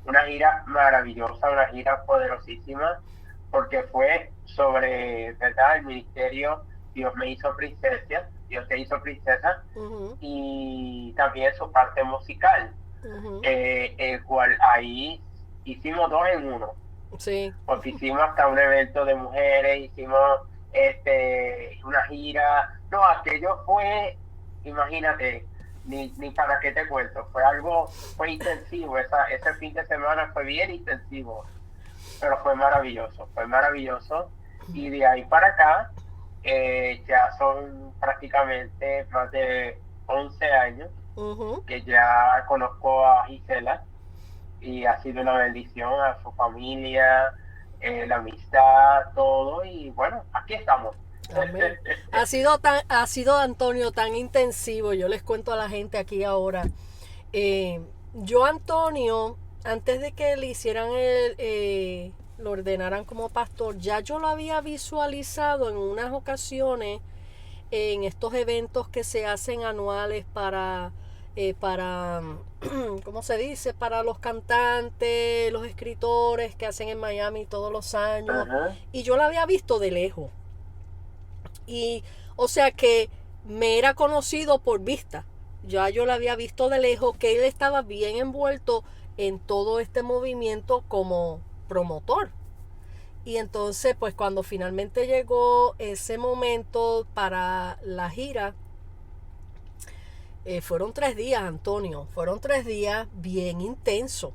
una gira maravillosa, una gira poderosísima, porque fue sobre, ¿verdad? El ministerio, Dios me hizo princesa, Dios te hizo princesa, Ujú. y también su parte musical, Ujú. el cual ahí hicimos dos en uno, Sí. porque hicimos hasta un evento de mujeres, hicimos una gira, no, aquello fue, imagínate, ni para qué te cuento, fue intensivo, ese fin de semana fue bien intensivo, pero fue maravilloso, y de ahí para acá, ya son prácticamente más de 11 años Ujú. que ya conozco a Gisela, y ha sido una bendición a su familia, la amistad, todo, y bueno, aquí estamos. Amén. Ha sido Antonio tan intensivo. Yo les cuento a la gente aquí ahora. Yo Antonio, antes de que le hicieran lo ordenaran como pastor, ya yo lo había visualizado en unas ocasiones en estos eventos que se hacen anuales para ¿cómo se dice? Para los cantantes, los escritores que hacen en Miami todos los años. Ajá. Y yo lo había visto de lejos. Y o sea que me era conocido por vista. Ya yo lo había visto de lejos que él estaba bien envuelto en todo este movimiento como promotor. Y entonces, pues cuando finalmente llegó ese momento para la gira, fueron 3 días, Antonio. Fueron 3 días bien intensos.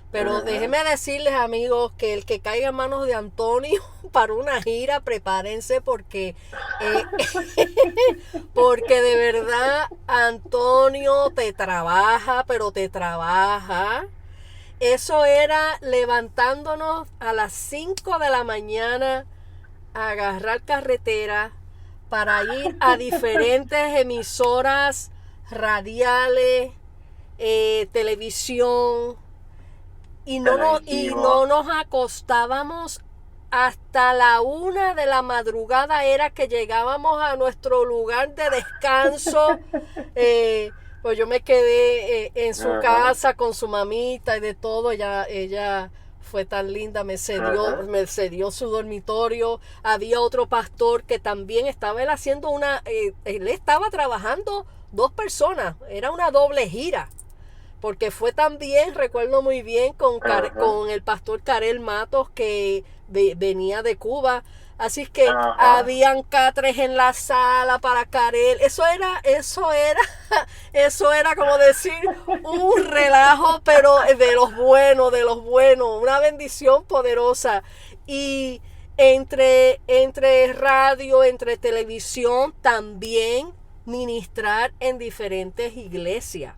Pero Ajá. déjenme decirles, amigos, que el que caiga en manos de Antonio para una gira, prepárense eh, porque de verdad Antonio te trabaja, pero te trabaja. Eso era levantándonos a las 5 de la mañana a agarrar carretera para ir a diferentes emisoras radiales, televisión, y no Televisivo. nos acostábamos hasta la 1 de la madrugada, era que llegábamos a nuestro lugar de descanso. Pues yo me quedé en su Ajá. casa con su mamita y de todo. Ella fue tan linda, Ajá. me cedió su dormitorio. Había otro pastor que también estaba él haciendo él estaba trabajando 2 personas, era una doble gira porque fue también, recuerdo muy bien, Ajá. con el pastor Karel Matos que venía de Cuba. Así que Ajá. habían catres en la sala para Karel. Eso era como decir un relajo, pero de los buenos, una bendición poderosa. Y entre radio, entre televisión, también ministrar en diferentes iglesias.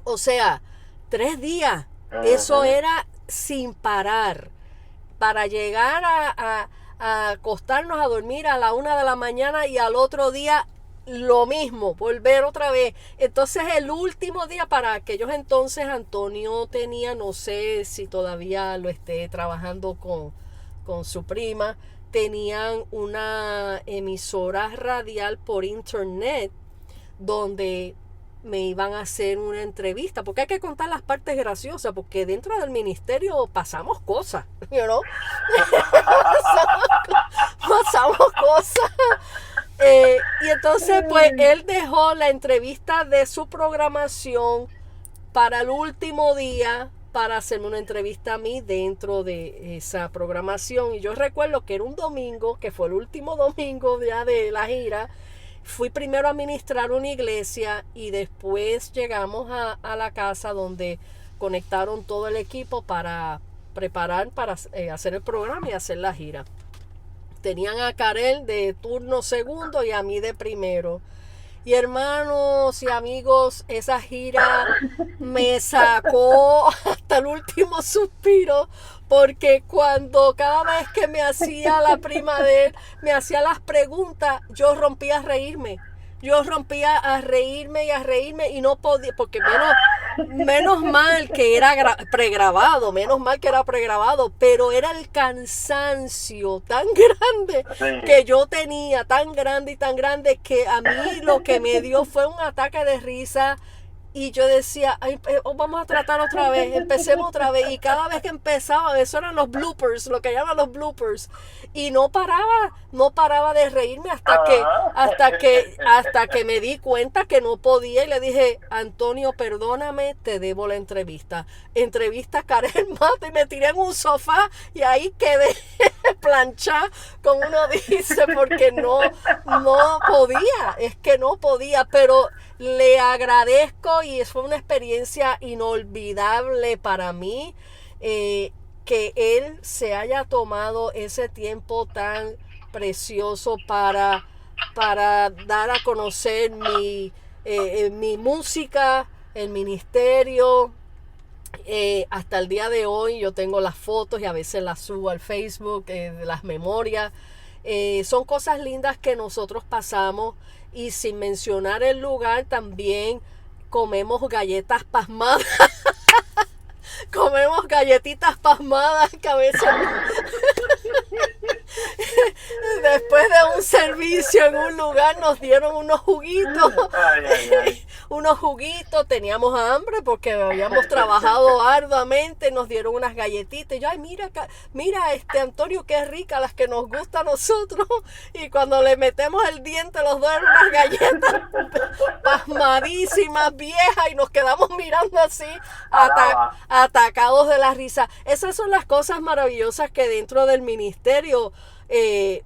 O sea, 3 días. Eso Ajá. era sin parar. Para llegar a acostarnos a dormir a la 1 de la mañana y al otro día lo mismo, volver otra vez. Entonces el último día para aquellos entonces Antonio tenía, no sé si todavía lo esté trabajando con su prima, tenían una emisora radial por internet donde me iban a hacer una entrevista, porque hay que contar las partes graciosas, porque dentro del ministerio pasamos cosas, you know? pasamos cosas. Y entonces, pues, él dejó la entrevista de su programación para el último día para hacerme una entrevista a mí dentro de esa programación. Y yo recuerdo que era un domingo, que fue el último domingo ya de la gira. Fui primero a ministrar una iglesia y después llegamos a la casa donde conectaron todo el equipo para preparar para hacer el programa y hacer la gira. Tenían a Karel de turno segundo y a mí de primero. Y hermanos y amigos, esa gira me sacó hasta el último suspiro, porque cada vez que me hacía la prima de él, me hacía las preguntas, yo rompía a reírme. Yo rompía a reírme y no podía, porque menos mal que era pregrabado, pero era el cansancio tan grande que yo tenía, tan grande, que a mí lo que me dio fue un ataque de risa. Y yo decía, vamos a tratar otra vez, empecemos otra vez. Y cada vez que empezaba, eso eran los bloopers, lo que llaman los bloopers. Y no paraba de reírme hasta que me di cuenta que no podía. Y le dije, Antonio, perdóname, te debo la entrevista. Entrevista a Karel Mata, y me tiré en un sofá y ahí quedé planchada, como uno dice, porque no podía, es que no podía, pero le agradezco y fue una experiencia inolvidable para mí, que él se haya tomado ese tiempo tan precioso para dar a conocer mi música, el ministerio. Hasta el día de hoy yo tengo las fotos y a veces las subo al Facebook, de las memorias. Son cosas lindas que nosotros pasamos, y sin mencionar el lugar, también comemos galletas pasmadas. Comemos galletitas pasmadas que a veces después de un servicio en un lugar nos dieron unos juguitos. Unos juguitos, teníamos hambre porque habíamos trabajado arduamente, nos dieron unas galletitas. Y yo, mira Antonio, qué rica, las que nos gustan a nosotros. Y cuando le metemos el diente, los dos eran unas galletas pasmadísimas, viejas, y nos quedamos mirando así, atacados de la risa. Esas son las cosas maravillosas que dentro del ministerio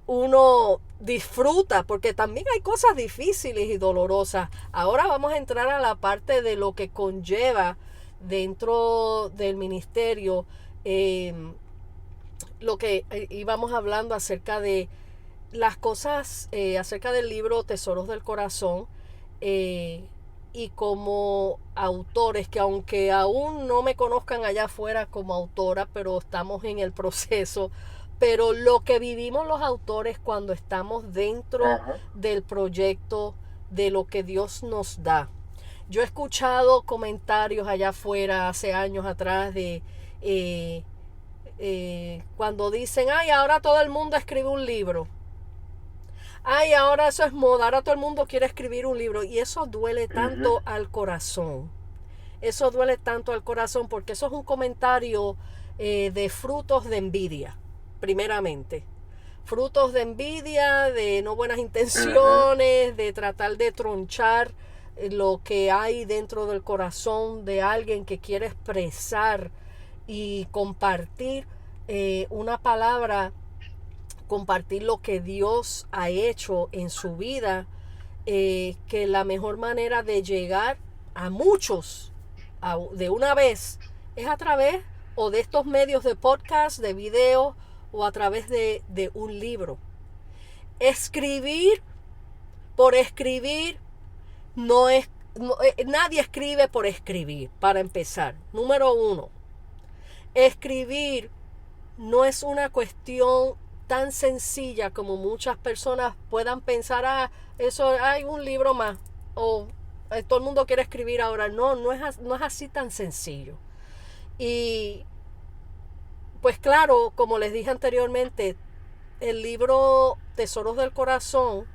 uno disfruta, porque también hay cosas difíciles y dolorosas. Ahora vamos a entrar a la parte de lo que conlleva dentro del ministerio, lo que íbamos hablando acerca de las cosas, acerca del libro Tesoros del Corazón, y como autores, que aunque aún no me conozcan allá afuera como autora, pero estamos en el proceso. Pero lo que vivimos los autores cuando estamos dentro del proyecto, de lo que Dios nos da. Yo he escuchado comentarios allá afuera hace años atrás de cuando dicen, ahora todo el mundo escribe un libro. Ahora eso es moda, ahora todo el mundo quiere escribir un libro. Y eso duele tanto al corazón. Eso duele tanto al corazón, porque eso es un comentario de frutos de envidia. Primeramente, frutos de envidia, de no buenas intenciones, de tratar de tronchar lo que hay dentro del corazón de alguien que quiere expresar y compartir una palabra, compartir lo que Dios ha hecho en su vida, que la mejor manera de llegar a muchos de una vez es a través o de estos medios de podcast, de video, o a través de un libro. Escribir por escribir nadie escribe por escribir, para empezar. Número 1, escribir no es una cuestión tan sencilla como muchas personas puedan pensar, eso hay un libro más, o todo el mundo quiere escribir ahora. No es así tan sencillo. Y pues claro, como les dije anteriormente, el libro Tesoros del Corazón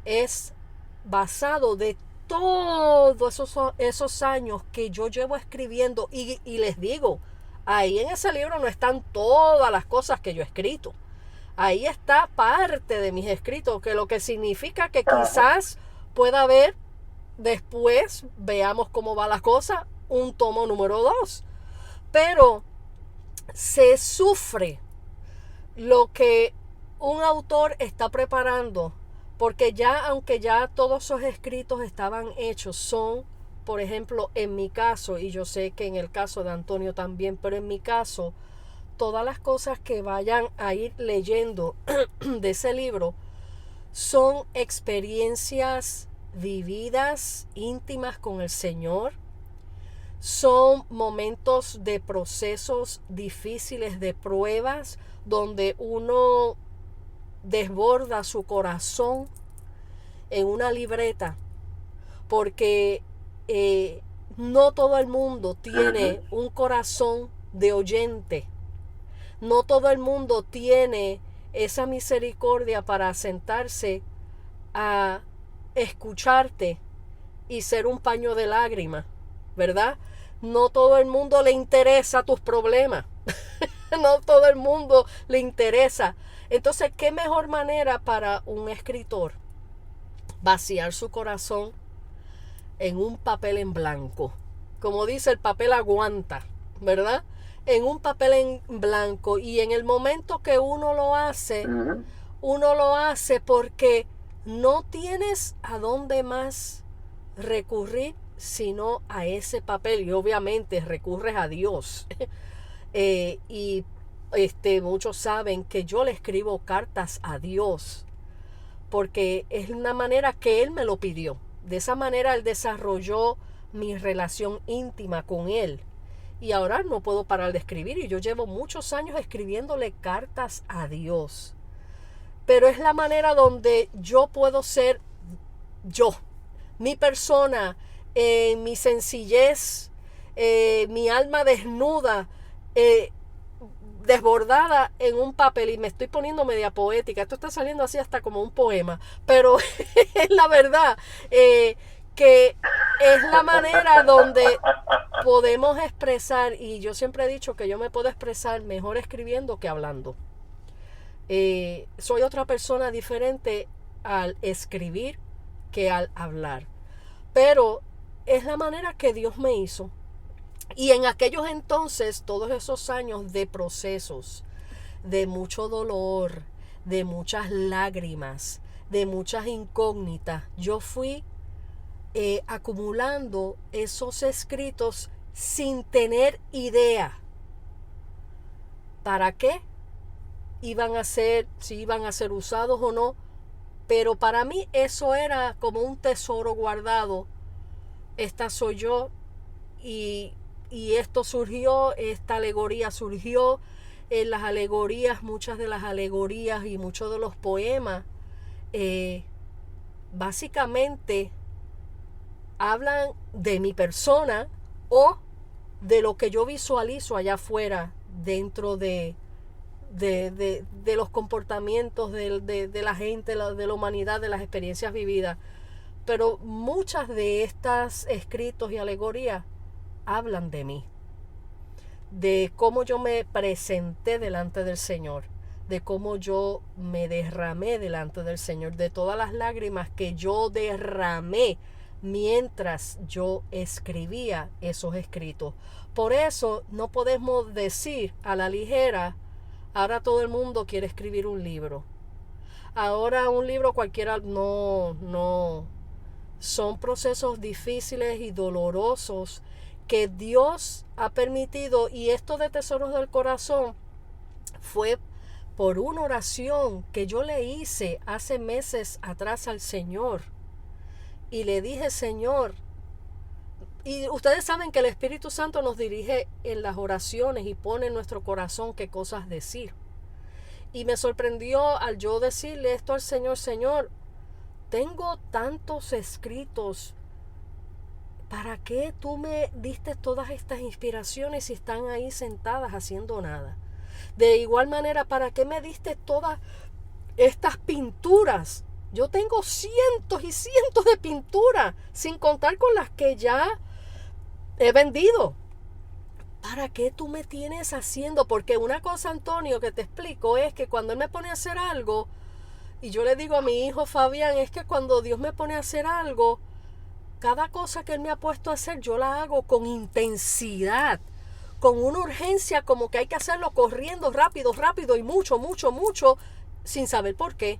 es basado de todos esos años que yo llevo escribiendo, y les digo, ahí en ese libro no están todas las cosas que yo he escrito. Ahí está parte de mis escritos, que lo que significa que quizás pueda haber, después veamos cómo va la cosa, un tomo número 2. Pero se sufre lo que un autor está preparando, porque ya, aunque ya todos esos escritos estaban hechos, son, por ejemplo, en mi caso, y yo sé que en el caso de Antonio también, pero en mi caso, todas las cosas que vayan a ir leyendo de ese libro son experiencias vividas, íntimas con el Señor. Son momentos de procesos difíciles, de pruebas, donde uno desborda su corazón en una libreta, porque no todo el mundo tiene un corazón de oyente. No todo el mundo tiene esa misericordia para sentarse a escucharte y ser un paño de lágrimas, ¿verdad? No todo el mundo le interesa tus problemas. No todo el mundo le interesa. Entonces, ¿qué mejor manera para un escritor vaciar su corazón en un papel en blanco? Como dice, el papel aguanta, ¿verdad? En un papel en blanco. Y en el momento que uno lo hace porque no tienes a dónde más recurrir sino a ese papel. Y obviamente recurres a Dios. Y muchos saben que yo le escribo cartas a Dios porque es una manera que Él me lo pidió. De esa manera Él desarrolló mi relación íntima con Él. Y ahora no puedo parar de escribir. Y yo llevo muchos años escribiéndole cartas a Dios. Pero es la manera donde yo puedo ser yo. Mi persona, mi sencillez, mi alma desnuda, desbordada en un papel. Y me estoy poniendo media poética. Esto está saliendo así hasta como un poema. Pero es la verdad. Que es la manera donde podemos expresar, y yo siempre he dicho que yo me puedo expresar mejor escribiendo que hablando. Soy otra persona diferente al escribir que al hablar, pero es la manera que Dios me hizo. Y en aquellos entonces, todos esos años de procesos, de mucho dolor, de muchas lágrimas, de muchas incógnitas, yo fui acumulando esos escritos sin tener idea para qué iban a ser, si iban a ser usados o no, pero para mí eso era como un tesoro guardado. Esta soy yo y esto surgió, esta alegoría surgió. En las alegorías, muchas de las alegorías y muchos de los poemas básicamente hablan de mi persona o de lo que yo visualizo allá afuera, dentro de los comportamientos de la gente, de la humanidad, de las experiencias vividas. Pero muchas de estas escritos y alegorías hablan de mí, de cómo yo me presenté delante del Señor, de cómo yo me derramé delante del Señor, de todas las lágrimas que yo derramé mientras yo escribía esos escritos. Por eso no podemos decir a la ligera, ahora todo el mundo quiere escribir un libro. Ahora un libro cualquiera, no. Son procesos difíciles y dolorosos que Dios ha permitido, y esto de Tesoros del Corazón fue por una oración que yo le hice hace meses atrás al Señor. Y le dije, Señor, y ustedes saben que el Espíritu Santo nos dirige en las oraciones y pone en nuestro corazón qué cosas decir. Y me sorprendió al yo decirle esto al Señor, Señor, tengo tantos escritos, ¿para qué tú me diste todas estas inspiraciones si están ahí sentadas haciendo nada? De igual manera, ¿para qué me diste todas estas pinturas? Yo tengo cientos y cientos de pinturas, sin contar con las que ya he vendido. ¿Para qué tú me tienes haciendo? Porque una cosa, Antonio, que te explico es que cuando Él me pone a hacer algo, y yo le digo a mi hijo Fabián, es que cuando Dios me pone a hacer algo, cada cosa que Él me ha puesto a hacer, yo la hago con intensidad, con una urgencia como que hay que hacerlo corriendo rápido, rápido y mucho, mucho, mucho, sin saber por qué.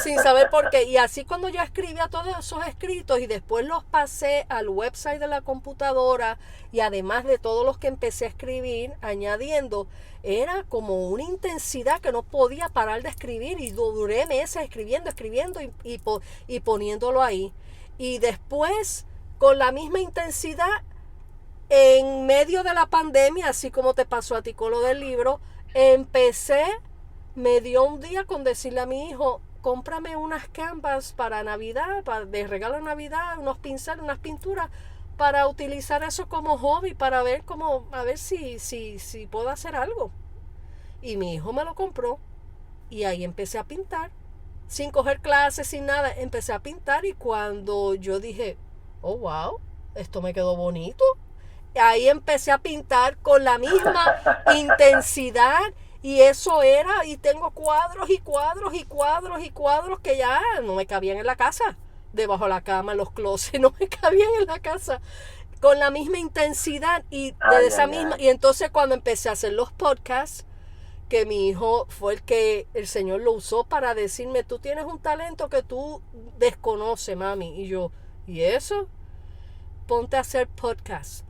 Sin saber por qué. Y así cuando yo escribía todos esos escritos y después los pasé al website de la computadora y además de todos los que empecé a escribir, añadiendo, era como una intensidad que no podía parar de escribir y duré meses escribiendo y poniéndolo ahí. Y después, con la misma intensidad, en medio de la pandemia, así como te pasó a ti con lo del libro, me dio un día con decirle a mi hijo, cómprame unas canvas para Navidad, de regalo de Navidad, unos pinceles, unas pinturas, para utilizar eso como hobby, para ver a ver si puedo hacer algo. Y mi hijo me lo compró y ahí empecé a pintar, sin coger clases, sin nada, empecé a pintar y cuando yo dije, oh wow, esto me quedó bonito, ahí empecé a pintar con la misma intensidad y eso era, y tengo cuadros y cuadros y cuadros y cuadros que ya no me cabían en la casa, debajo de la cama, en los closets, no me cabían en la casa, con la misma intensidad y de esa misma, y entonces cuando empecé a hacer los podcasts, que mi hijo fue el Señor lo usó para decirme, tú tienes un talento que tú desconoces, mami, y yo, ¿y eso? Ponte a hacer podcasts.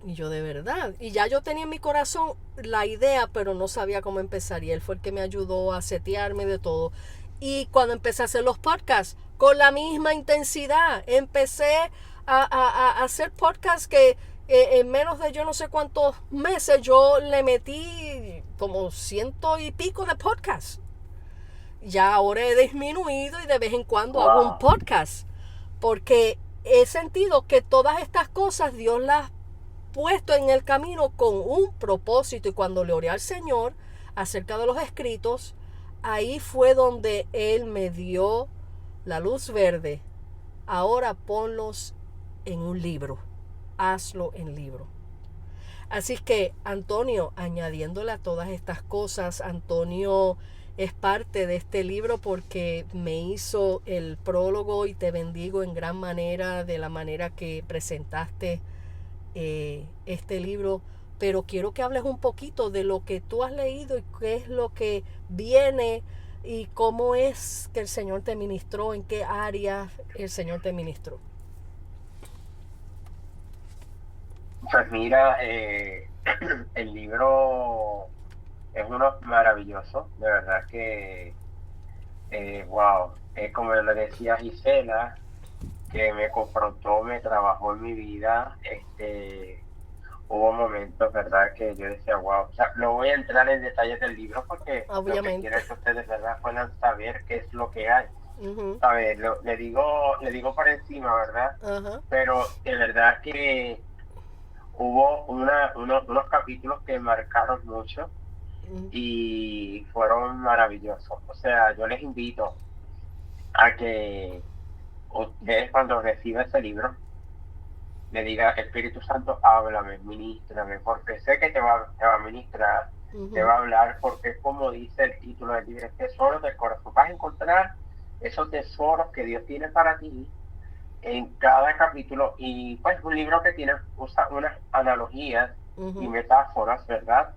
Y yo de verdad, y ya yo tenía en mi corazón la idea, pero no sabía cómo empezar. Y él fue el que me ayudó a setearme de todo. Y cuando empecé a hacer los podcasts, con la misma intensidad, empecé a hacer podcasts que en menos de yo no sé cuántos meses yo le metí como 100 y pico de podcasts. Ya ahora he disminuido y de vez en cuando hago un podcast. Porque he sentido que todas estas cosas Dios las puesto en el camino con un propósito, y cuando le oré al Señor acerca de los escritos, ahí fue donde Él me dio la luz verde. Ahora ponlos en un libro, hazlo en libro. Así que Antonio, añadiéndole a todas estas cosas, Antonio es parte de este libro porque me hizo el prólogo y te bendigo en gran manera de la manera que presentaste este libro, pero quiero que hables un poquito de lo que tú has leído y qué es lo que viene y cómo es que el Señor te ministró, en qué áreas el Señor te ministró. Pues mira, el libro es uno maravilloso, de verdad que, wow, como le decía Gisela, que me confrontó, me trabajó en mi vida, hubo momentos, ¿verdad?, que yo decía, wow, o sea, no voy a entrar en detalles del libro porque lo que quiero es que ustedes, ¿verdad?, puedan saber qué es lo que hay. A ver, le digo por encima, ¿verdad? Pero de verdad que hubo unos capítulos que marcaron mucho y fueron maravillosos. O sea, yo les invito a que ustedes cuando reciban ese libro le diga, Espíritu Santo, háblame, ministrame, porque sé que te va a ministrar, te va a hablar, porque como dice el título del libro, tesoros del corazón. Vas a encontrar esos tesoros que Dios tiene para ti en cada capítulo, y pues un libro que usa unas analogías y metáforas, ¿verdad?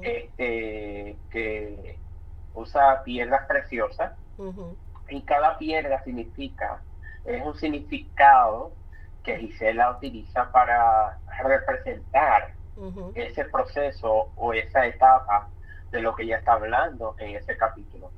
Que usa piedras preciosas, y cada piedra es un significado que Gisela utiliza para representar ese proceso o esa etapa de lo que ella está hablando en ese capítulo.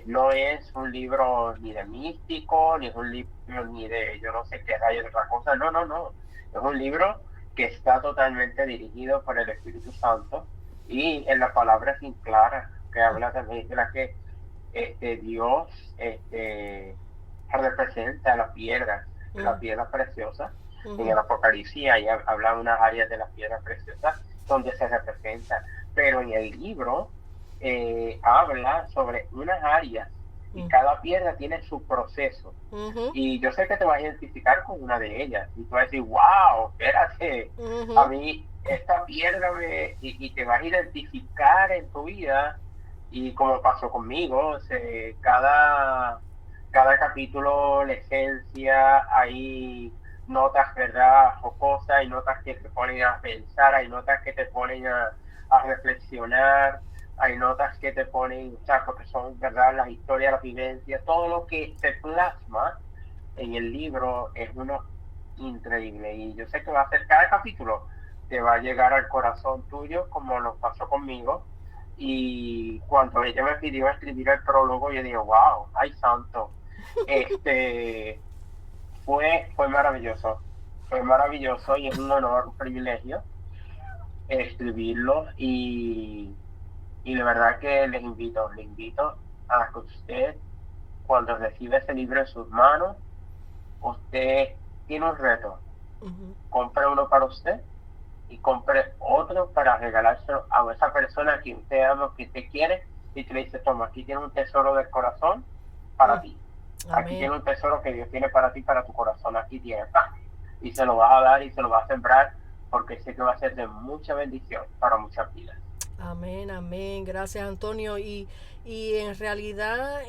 No es un libro ni de místico, ni es un libro ni de yo no sé qué rayo de otra cosa, no. Es un libro que está totalmente dirigido por el Espíritu Santo, y en la palabra sin clara, que habla también de la que Dios representa las piedras preciosas. En el Apocalipsis ahí habla unas áreas de las piedras preciosas donde se representa, pero en el libro habla sobre unas áreas, y cada piedra tiene su proceso. Y yo sé que te vas a identificar con una de ellas y tú vas a decir, wow, espérate, a mí esta piedra y te vas a identificar en tu vida. Y como pasó conmigo, cada capítulo, la esencia, hay notas, ¿verdad?, jocosas, hay notas que te ponen a pensar, hay notas que te ponen a reflexionar, hay notas que te ponen, o sea, porque son, ¿verdad?, las historias, las vivencias, todo lo que se plasma en el libro es uno increíble. Y yo sé que va a ser cada capítulo, te va a llegar al corazón tuyo, como nos pasó conmigo. Y cuando ella me pidió escribir el prólogo, yo dije, wow, ay santo. Este, fue maravilloso. Fue maravilloso y es un honor, un privilegio escribirlo. Y de verdad que les invito a que usted, cuando recibe ese libro en sus manos, usted tiene un reto. Ujú. Compre uno para usted y compre otro para regalárselo a esa persona que usted ama, que usted quiere, y te le dice, toma, aquí tiene un tesoro del corazón para Mm. ti. Aquí Amén. tiene un tesoro que Dios tiene para ti, para tu corazón. Aquí tiene. ¡Pam! Y se lo vas a dar y se lo vas a sembrar porque sé que va a ser de mucha bendición para muchas vidas. Amén, amén. Gracias, Antonio. Y en realidad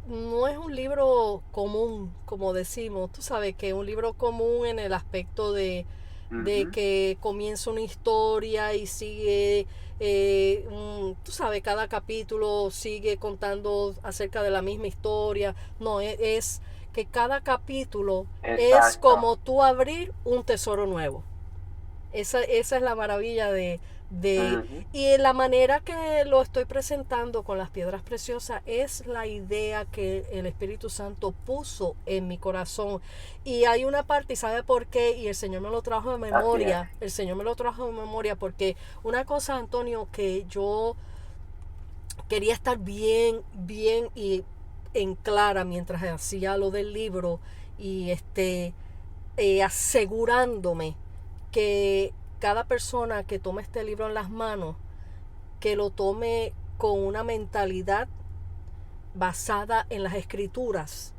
no es un libro común, como decimos. Tú sabes que es un libro común en el aspecto de Ujú. que comienza una historia y sigue, tú sabes, cada capítulo sigue contando acerca de la misma historia. No, es que cada capítulo es Exacto. como tú abrir un tesoro nuevo. Esa es la maravilla de... Ujú. Y la manera que lo estoy presentando con las piedras preciosas es la idea que el Espíritu Santo puso en mi corazón. Y hay una parte, ¿y sabe por qué? Y el Señor me lo trajo de Así es. memoria. El Señor me lo trajo de memoria porque una cosa, Antonio, que yo quería estar bien, bien y en clara mientras hacía lo del libro y asegurándome que cada persona que tome este libro en las manos, que lo tome con una mentalidad basada en las escrituras.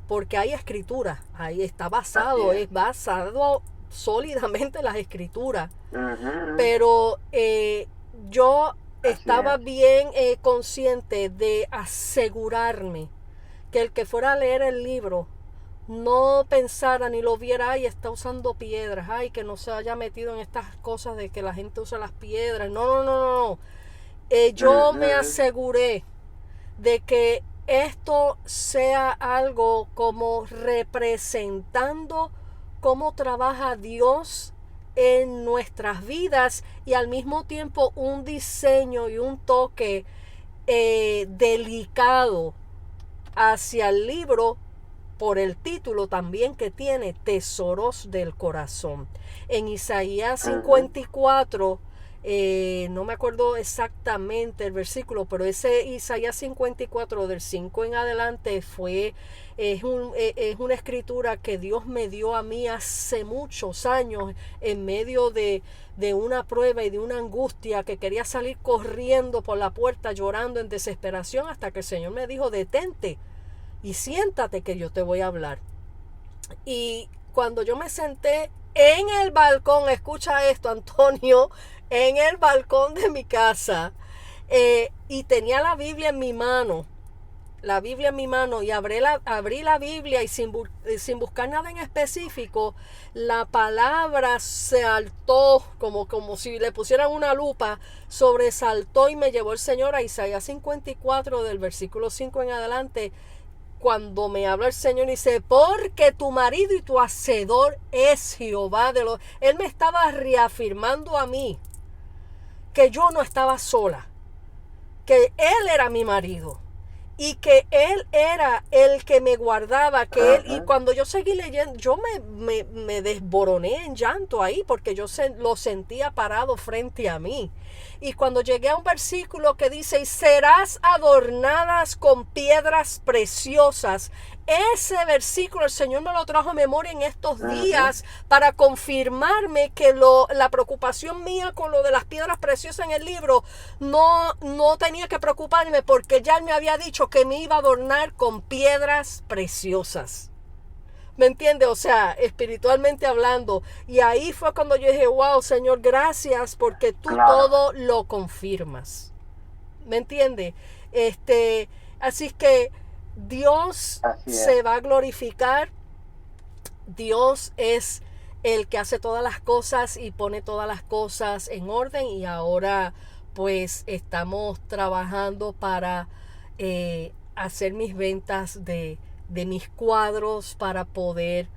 Porque hay escrituras, ahí está Así basado, es. es basado sólidamente en las escrituras. Ujú. Pero yo Así estaba es. bien consciente de asegurarme que el que fuera a leer el libro no pensara ni lo viera, ay, está usando piedras, ay, que no se haya metido en estas cosas de que la gente usa las piedras. No, no, no, no, no. Yo me Ujú. aseguré de que esto sea algo como representando cómo trabaja Dios en nuestras vidas y al mismo tiempo un diseño y un toque delicado hacia el libro por el título también que tiene, Tesoros del Corazón. En Isaías Ujú. 54, no me acuerdo exactamente el versículo, pero ese Isaías 54 del 5 en adelante es una escritura que Dios me dio a mí hace muchos años en medio de una prueba y de una angustia que quería salir corriendo por la puerta llorando en desesperación hasta que el Señor me dijo, detente y siéntate que yo te voy a hablar. Y cuando yo me senté en el balcón, escucha esto, Antonio, en el balcón de mi casa, y tenía la Biblia en mi mano, y abrí la Biblia y sin buscar nada en específico, la palabra saltó como si le pusieran una lupa, sobresaltó y me llevó el Señor a Isaías 54 del versículo 5 en adelante, cuando me habla el Señor y dice, porque tu marido y tu hacedor es Jehová de los... Él me estaba reafirmando a mí que yo no estaba sola, que Él era mi marido y que Él era el que me guardaba, que Él, y Ujú. cuando yo seguí leyendo, yo me desboroné en llanto ahí, porque lo sentía parado frente a mí. Y cuando llegué a un versículo que dice, y serás adornadas con piedras preciosas, ese versículo el Señor me lo trajo a memoria en estos Ujú. días para confirmarme que la preocupación mía con lo de las piedras preciosas en el libro no tenía que preocuparme, porque ya Él me había dicho que me iba a adornar con piedras preciosas. ¿Me entiende? O sea, espiritualmente hablando. Y ahí fue cuando yo dije, wow, Señor, gracias porque tú Claro. todo lo confirmas. ¿Me entiende? Este, así que Dios se va a glorificar. Dios es el que hace todas las cosas y pone todas las cosas en orden, y ahora pues estamos trabajando para hacer mis ventas de mis cuadros para poder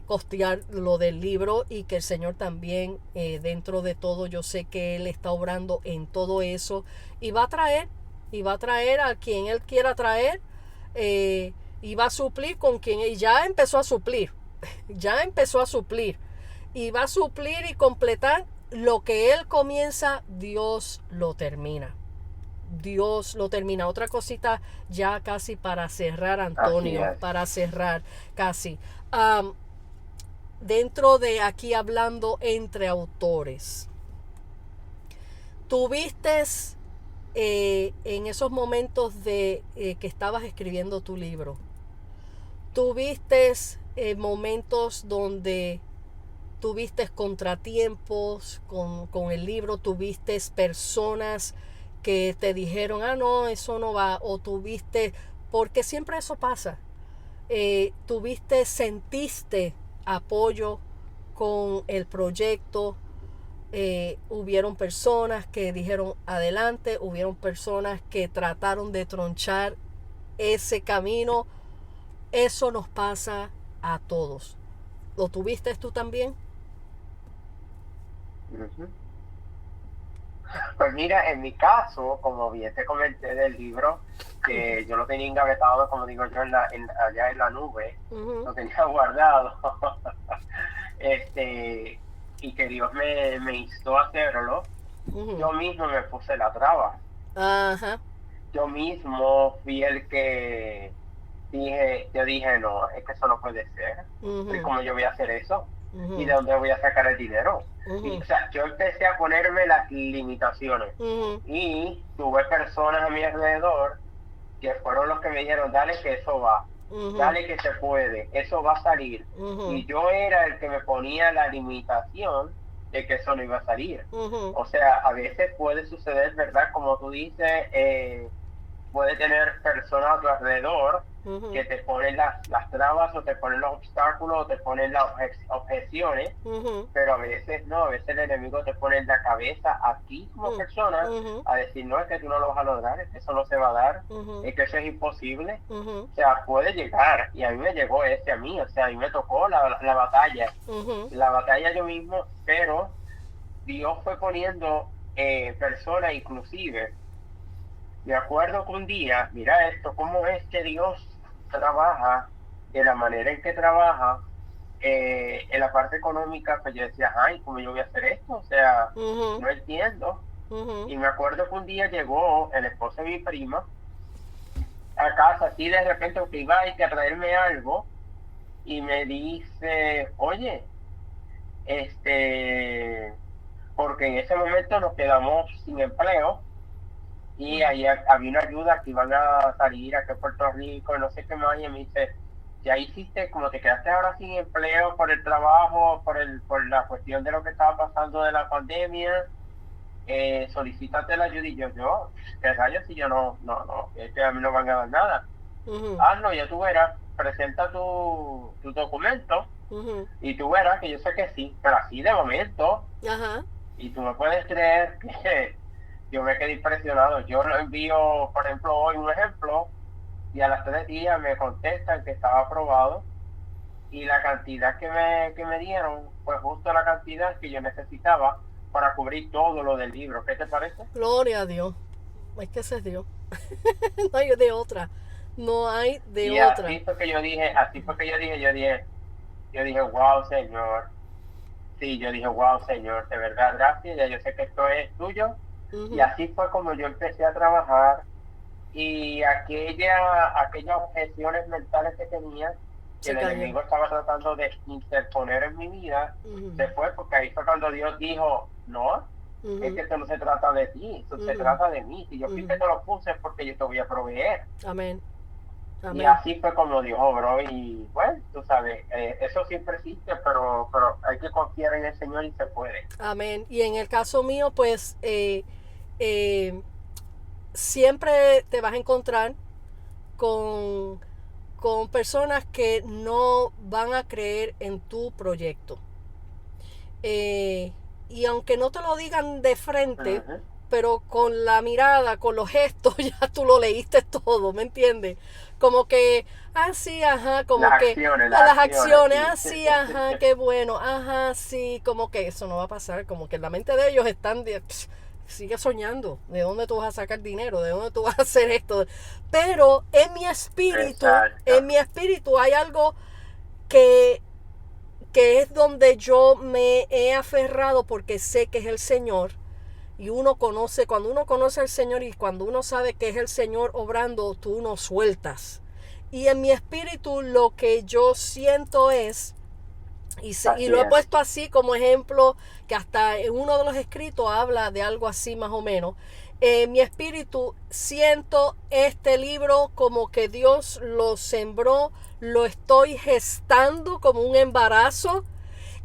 costear lo del libro, y que el Señor también dentro de todo, yo sé que Él está obrando en todo eso y va a traer a quien Él quiera traer, y va a suplir con quien, y ya empezó a suplir y va a suplir y completar lo que Él comienza. Dios lo termina. Otra cosita ya casi para cerrar, Antonio, para cerrar casi. Dentro de aquí, hablando entre autores, ¿tuviste en esos momentos de que estabas escribiendo tu libro, tuviste momentos donde tuviste contratiempos con el libro, tuviste personas que te dijeron, no, eso no va, o tuviste, porque siempre eso pasa, sentiste apoyo con el proyecto? Hubieron personas que dijeron adelante, hubieron personas que trataron de tronchar ese camino. Eso nos pasa a todos. ¿Lo tuviste tú también? Pues mira, en mi caso, como bien te comenté del libro, que yo lo tenía engavetado, como digo yo, allá en la nube, lo tenía guardado, y que Dios me instó a hacerlo, yo mismo me puse la traba. Yo mismo fui el que dije, no, es que eso no puede ser. ¿Y cómo yo voy a hacer eso? ¿Y de dónde voy a sacar el dinero? Y, o sea, yo empecé a ponerme las limitaciones. Y tuve personas a mi alrededor que fueron los que me dijeron, dale que eso va, dale que se puede, eso va a salir. Y yo era el que me ponía la limitación de que eso no iba a salir. O sea, a veces puede suceder, ¿verdad? Como tú dices, puede tener personas a tu alrededor que te ponen las trabas, o te ponen los obstáculos, o te ponen las objeciones, pero a veces no, a veces el enemigo te pone en la cabeza a ti como persona a decir, no, es que tú no lo vas a lograr, es que eso no se va a dar, es que eso es imposible. O sea, puede llegar, y a mí me llegó a mí, o sea, a mí me tocó la batalla, la batalla yo mismo, pero Dios fue poniendo personas inclusive. Me acuerdo que un día, mira esto, cómo es que Dios trabaja, de la manera en que trabaja, en la parte económica, pues yo decía, ay, ¿cómo yo voy a hacer esto? O sea, no entiendo. Y me acuerdo que un día llegó el esposo de mi prima a casa, así de repente, que iba a traerme algo, y me dice, oye, porque en ese momento nos quedamos sin empleo, y ahí había una ayuda que iban a salir aquí a Puerto Rico, no sé qué más, y me dice, ya hiciste, como te quedaste ahora sin empleo por el trabajo, por la cuestión de lo que estaba pasando de la pandemia, solicítate la ayuda. Y yo, ¿qué rayos? Si yo no, es que a mí no van a dar nada. Hazlo, ya tú verás, presenta tu documento, y tú verás que yo sé que sí, pero así de momento. Y tú me puedes creer que yo me quedé impresionado. Yo lo envío, por ejemplo, hoy un ejemplo, y a las 3 días me contestan que estaba aprobado, y la cantidad que me dieron fue justo la cantidad que yo necesitaba para cubrir todo lo del libro. ¿Qué te parece? Gloria a Dios. Es que ese es Dios. No hay de otra. No hay de y otra. Así fue que yo dije, wow, Señor. Sí, yo dije, wow, Señor, de verdad, gracias, ya yo sé que esto es tuyo. Y así fue como yo empecé a trabajar, y aquellas objeciones mentales que tenía, que el enemigo estaba tratando de interponer en mi vida, se fue, porque ahí fue cuando Dios dijo, no, es que esto no se trata de ti, esto se trata de mí. Si yo fui que te lo puse, es porque yo te voy a proveer. Amén. Amén. Y así fue como Dios obró, y bueno, tú sabes, eso siempre existe, pero hay que confiar en el Señor y se puede. Amén. Y en el caso mío, pues siempre te vas a encontrar con, con personas que no van a creer en tu proyecto. Y aunque no te lo digan de frente, Ujú. pero con la mirada, con los gestos, ya tú lo leíste todo, ¿me entiendes? Como que, ah, sí, ajá, como que Las las acciones, acciones, sí. ah, sí, ajá, qué bueno, ajá, sí, como que eso no va a pasar, como que en la mente de ellos están, sigue soñando, ¿de dónde tú vas a sacar dinero? ¿De dónde tú vas a hacer esto? Pero Exacto. en mi espíritu hay algo que es donde yo me he aferrado porque sé que es el Señor. Y uno conoce, cuando uno conoce al Señor y cuando uno sabe que es el Señor obrando, tú no sueltas. Y en mi espíritu lo que yo siento es, y Así lo he es. puesto así como ejemplo, que hasta en uno de los escritos habla de algo así más o menos. Mi espíritu siento este libro como que Dios lo sembró, lo estoy gestando como un embarazo,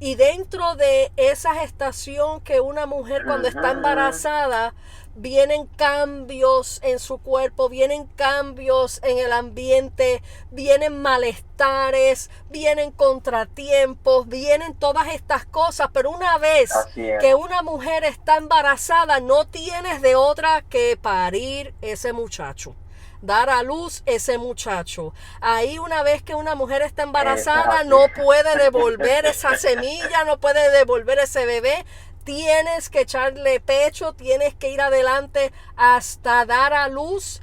y dentro de esa gestación que una mujer cuando Ujú, está embarazada, vienen cambios en su cuerpo, vienen cambios en el ambiente, vienen malestares, vienen contratiempos, vienen todas estas cosas, pero una vez así es. que una mujer está embarazada, no tienes de otra que parir ese muchacho, dar a luz ese muchacho. Ahí una vez que una mujer está Eso es embarazada, así. no puede devolver esa semilla, no puede devolver ese bebé. Tienes que echarle pecho, tienes que ir adelante hasta dar a luz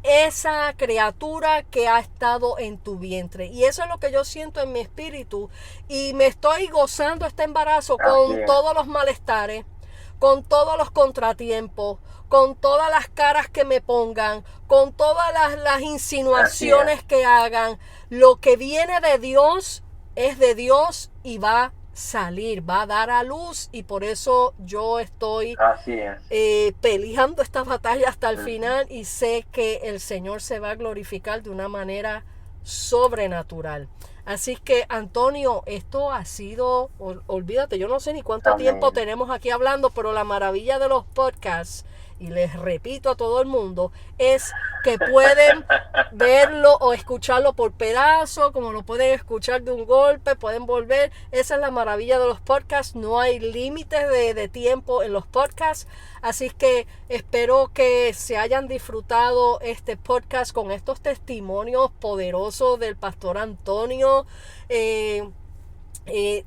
esa criatura que ha estado en tu vientre. Y eso es lo que yo siento en mi espíritu. Y me estoy gozando este embarazo Así con es. todos los malestares, con todos los contratiempos, con todas las caras que me pongan, con todas las Así es. insinuaciones que hagan. Lo que viene de Dios es de Dios y va a salir, va a dar a luz, y por eso yo estoy Así es. peleando esta batalla hasta el Ujú. final, y sé que el Señor se va a glorificar de una manera sobrenatural. Así que, Antonio, esto ha sido, olvídate, yo no sé ni cuánto tiempo Amén. tenemos aquí hablando, pero la maravilla de los podcasts, y les repito a todo el mundo, es que pueden verlo o escucharlo por pedazos, como lo pueden escuchar de un golpe, pueden volver. Esa es la maravilla de los podcasts, no hay límites de tiempo en los podcasts. Así que espero que se hayan disfrutado este podcast con estos testimonios poderosos del pastor Antonio.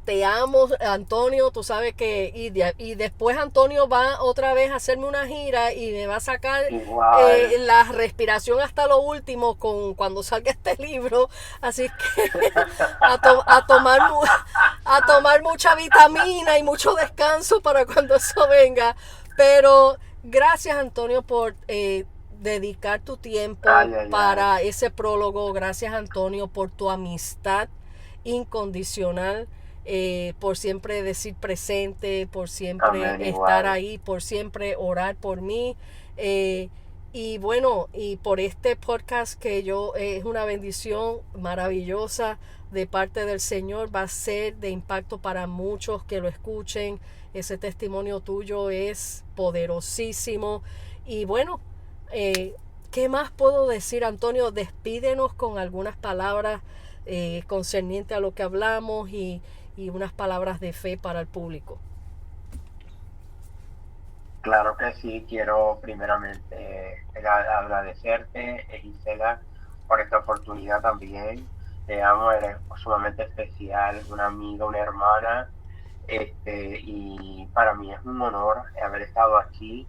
Te amo, Antonio, tú sabes que, y después Antonio va otra vez a hacerme una gira y me va a sacar Igual. la respiración hasta lo último cuando salga este libro. Así que a tomar mucha vitamina y mucho descanso para cuando eso venga. Pero gracias, Antonio, por dedicar tu tiempo Ay, ay, ay. para ese prólogo. Gracias, Antonio, por tu amistad incondicional, por siempre decir presente, por siempre Amén, estar igual. ahí, por siempre orar por mí. eh, y bueno, y por este podcast que yo, es una bendición maravillosa de parte del Señor, va a ser de impacto para muchos que lo escuchen. Ese testimonio tuyo es poderosísimo. Y bueno, ¿qué más puedo decir, Antonio? Despídenos con algunas palabras concerniente a lo que hablamos, y unas palabras de fe para el público. Claro que sí, quiero primeramente agradecerte, Gisela, por esta oportunidad también. Te amo, eres sumamente especial, una amiga, una hermana, y para mí es un honor haber estado aquí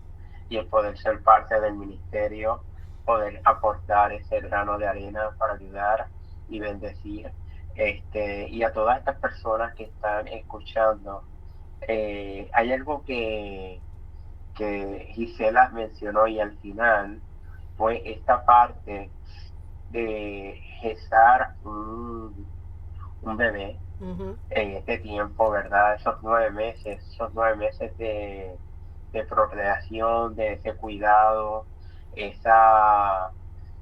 y el poder ser parte del ministerio, poder aportar ese grano de arena para ayudar y bendecir, y a todas estas personas que están escuchando. Hay algo que Gisela mencionó y al final fue esta parte de gestar un bebé Ujú. en este tiempo, ¿verdad? Esos 9 meses de procreación, de ese cuidado, esa,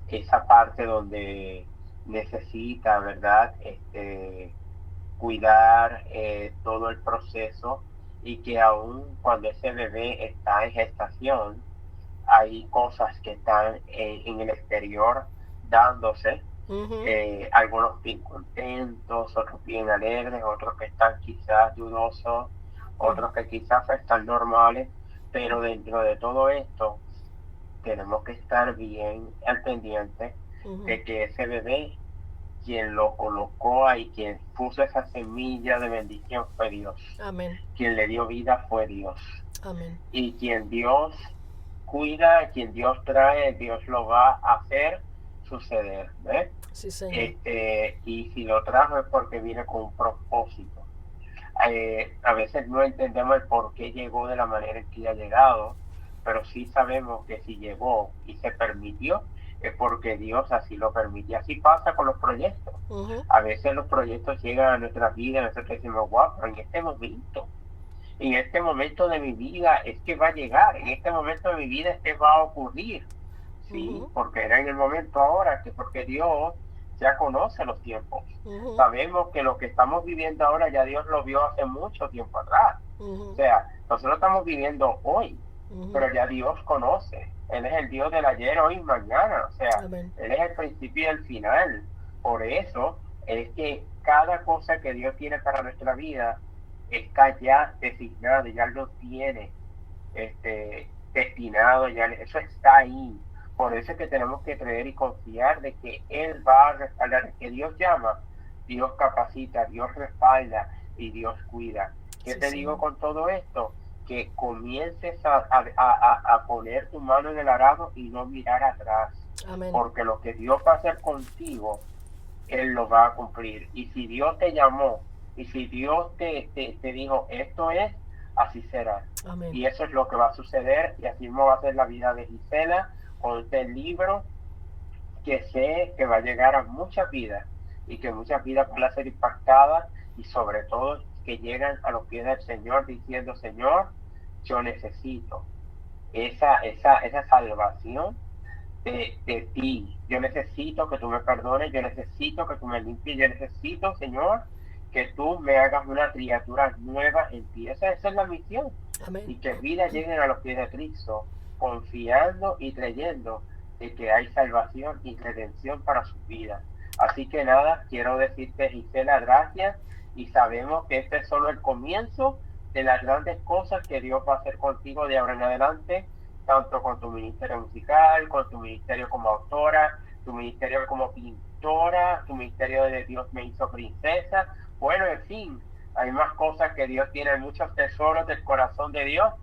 esa parte donde necesita, ¿verdad? Cuidar todo el proceso, y que aún cuando ese bebé está en gestación, hay cosas que están en el exterior dándose, Ujú. algunos bien contentos, otros bien alegres, otros que están quizás dudosos, otros que quizás están normales, pero dentro de todo esto tenemos que estar bien al pendiente Ujú. de que ese bebé, quien lo colocó ahí, quien puso esa semilla de bendición fue Dios. Amén. Quien le dio vida fue Dios. Amén. Y quien Dios cuida, quien Dios trae, Dios lo va a hacer suceder. ¿Ves? Sí, Señor. Y si lo trajo es porque viene con un propósito. A veces no entendemos el por qué llegó de la manera en que ha llegado, pero sí sabemos que si llegó y se permitió, es porque Dios así lo permite. Así pasa con los proyectos. Ujú. A veces los proyectos llegan a nuestra vida y nosotros decimos, wow, pero en este momento de mi vida es que va a llegar, en este momento de mi vida es que va a ocurrir. Sí, Ujú. porque era en el momento ahora, que porque Dios ya conoce los tiempos. Ujú. Sabemos que lo que estamos viviendo ahora ya Dios lo vio hace mucho tiempo atrás. O Ujú. sea, nosotros estamos viviendo hoy, Ujú. pero ya Dios conoce. Él es el Dios del ayer, hoy y mañana. O sea, Amén. Él es el principio y el final. Por eso es que cada cosa que Dios tiene para nuestra vida está ya designado, ya lo tiene destinado, ya eso está ahí. Por eso es que tenemos que creer y confiar de que Él va a respaldar, que Dios llama, Dios capacita, Dios respalda y Dios cuida. ¿Qué Sí, te digo Señor. con todo esto? Que comiences a poner tu mano en el arado y no mirar atrás, Amén. porque lo que Dios va a hacer contigo, Él lo va a cumplir. Y si Dios te llamó, y si Dios te dijo, esto es, así será. Amén. Y eso es lo que va a suceder, y así mismo va a ser la vida de Gisela con este libro, que sé que va a llegar a muchas vidas, y que muchas vidas van a ser impactadas, y sobre todo que llegan a los pies del Señor diciendo, Señor, yo necesito esa salvación de ti. Yo necesito que tú me perdones, yo necesito que tú me limpies, yo necesito, Señor, que tú me hagas una criatura nueva en ti. Esa es la misión. Amén. Y que vidas lleguen a los pies de Cristo, confiando y creyendo de que hay salvación y redención para su vida. Así que nada, quiero decirte, Gisela, gracias, y sabemos que este es solo el comienzo de las grandes cosas que Dios va a hacer contigo de ahora en adelante, tanto con tu ministerio musical, con tu ministerio como autora, tu ministerio como pintora, tu ministerio de Dios me hizo princesa. Bueno, en fin, hay más cosas que Dios tiene, muchos tesoros del corazón de Dios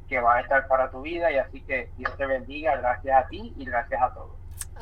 que van a estar para tu vida, y así que Dios te bendiga, gracias a ti y gracias a todos.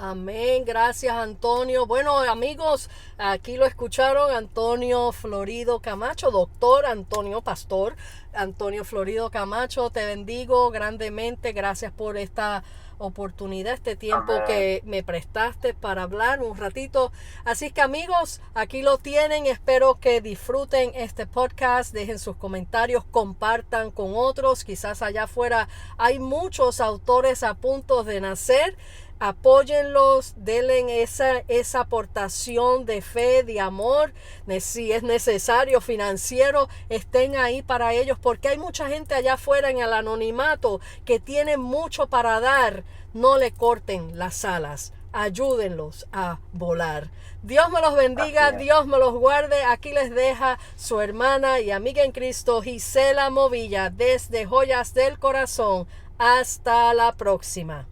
Amén, gracias Antonio. Bueno amigos, aquí lo escucharon Antonio Florido Camacho, doctor Antonio Pastor. Antonio Florido Camacho, te bendigo grandemente, gracias por esta oportunidad, este tiempo Amén. que me prestaste para hablar un ratito. Así que amigos, aquí lo tienen, espero que disfruten este podcast, dejen sus comentarios, compartan con otros, quizás allá afuera hay muchos autores a punto de nacer. Apóyenlos, denle esa aportación de fe, de amor, si es necesario, financiero, estén ahí para ellos, porque hay mucha gente allá afuera en el anonimato que tiene mucho para dar. No le corten las alas, ayúdenlos a volar. Dios me los bendiga, Dios me los guarde. Aquí les deja su hermana y amiga en Cristo, Gisela Movilla, desde Joyas del Corazón. Hasta la próxima.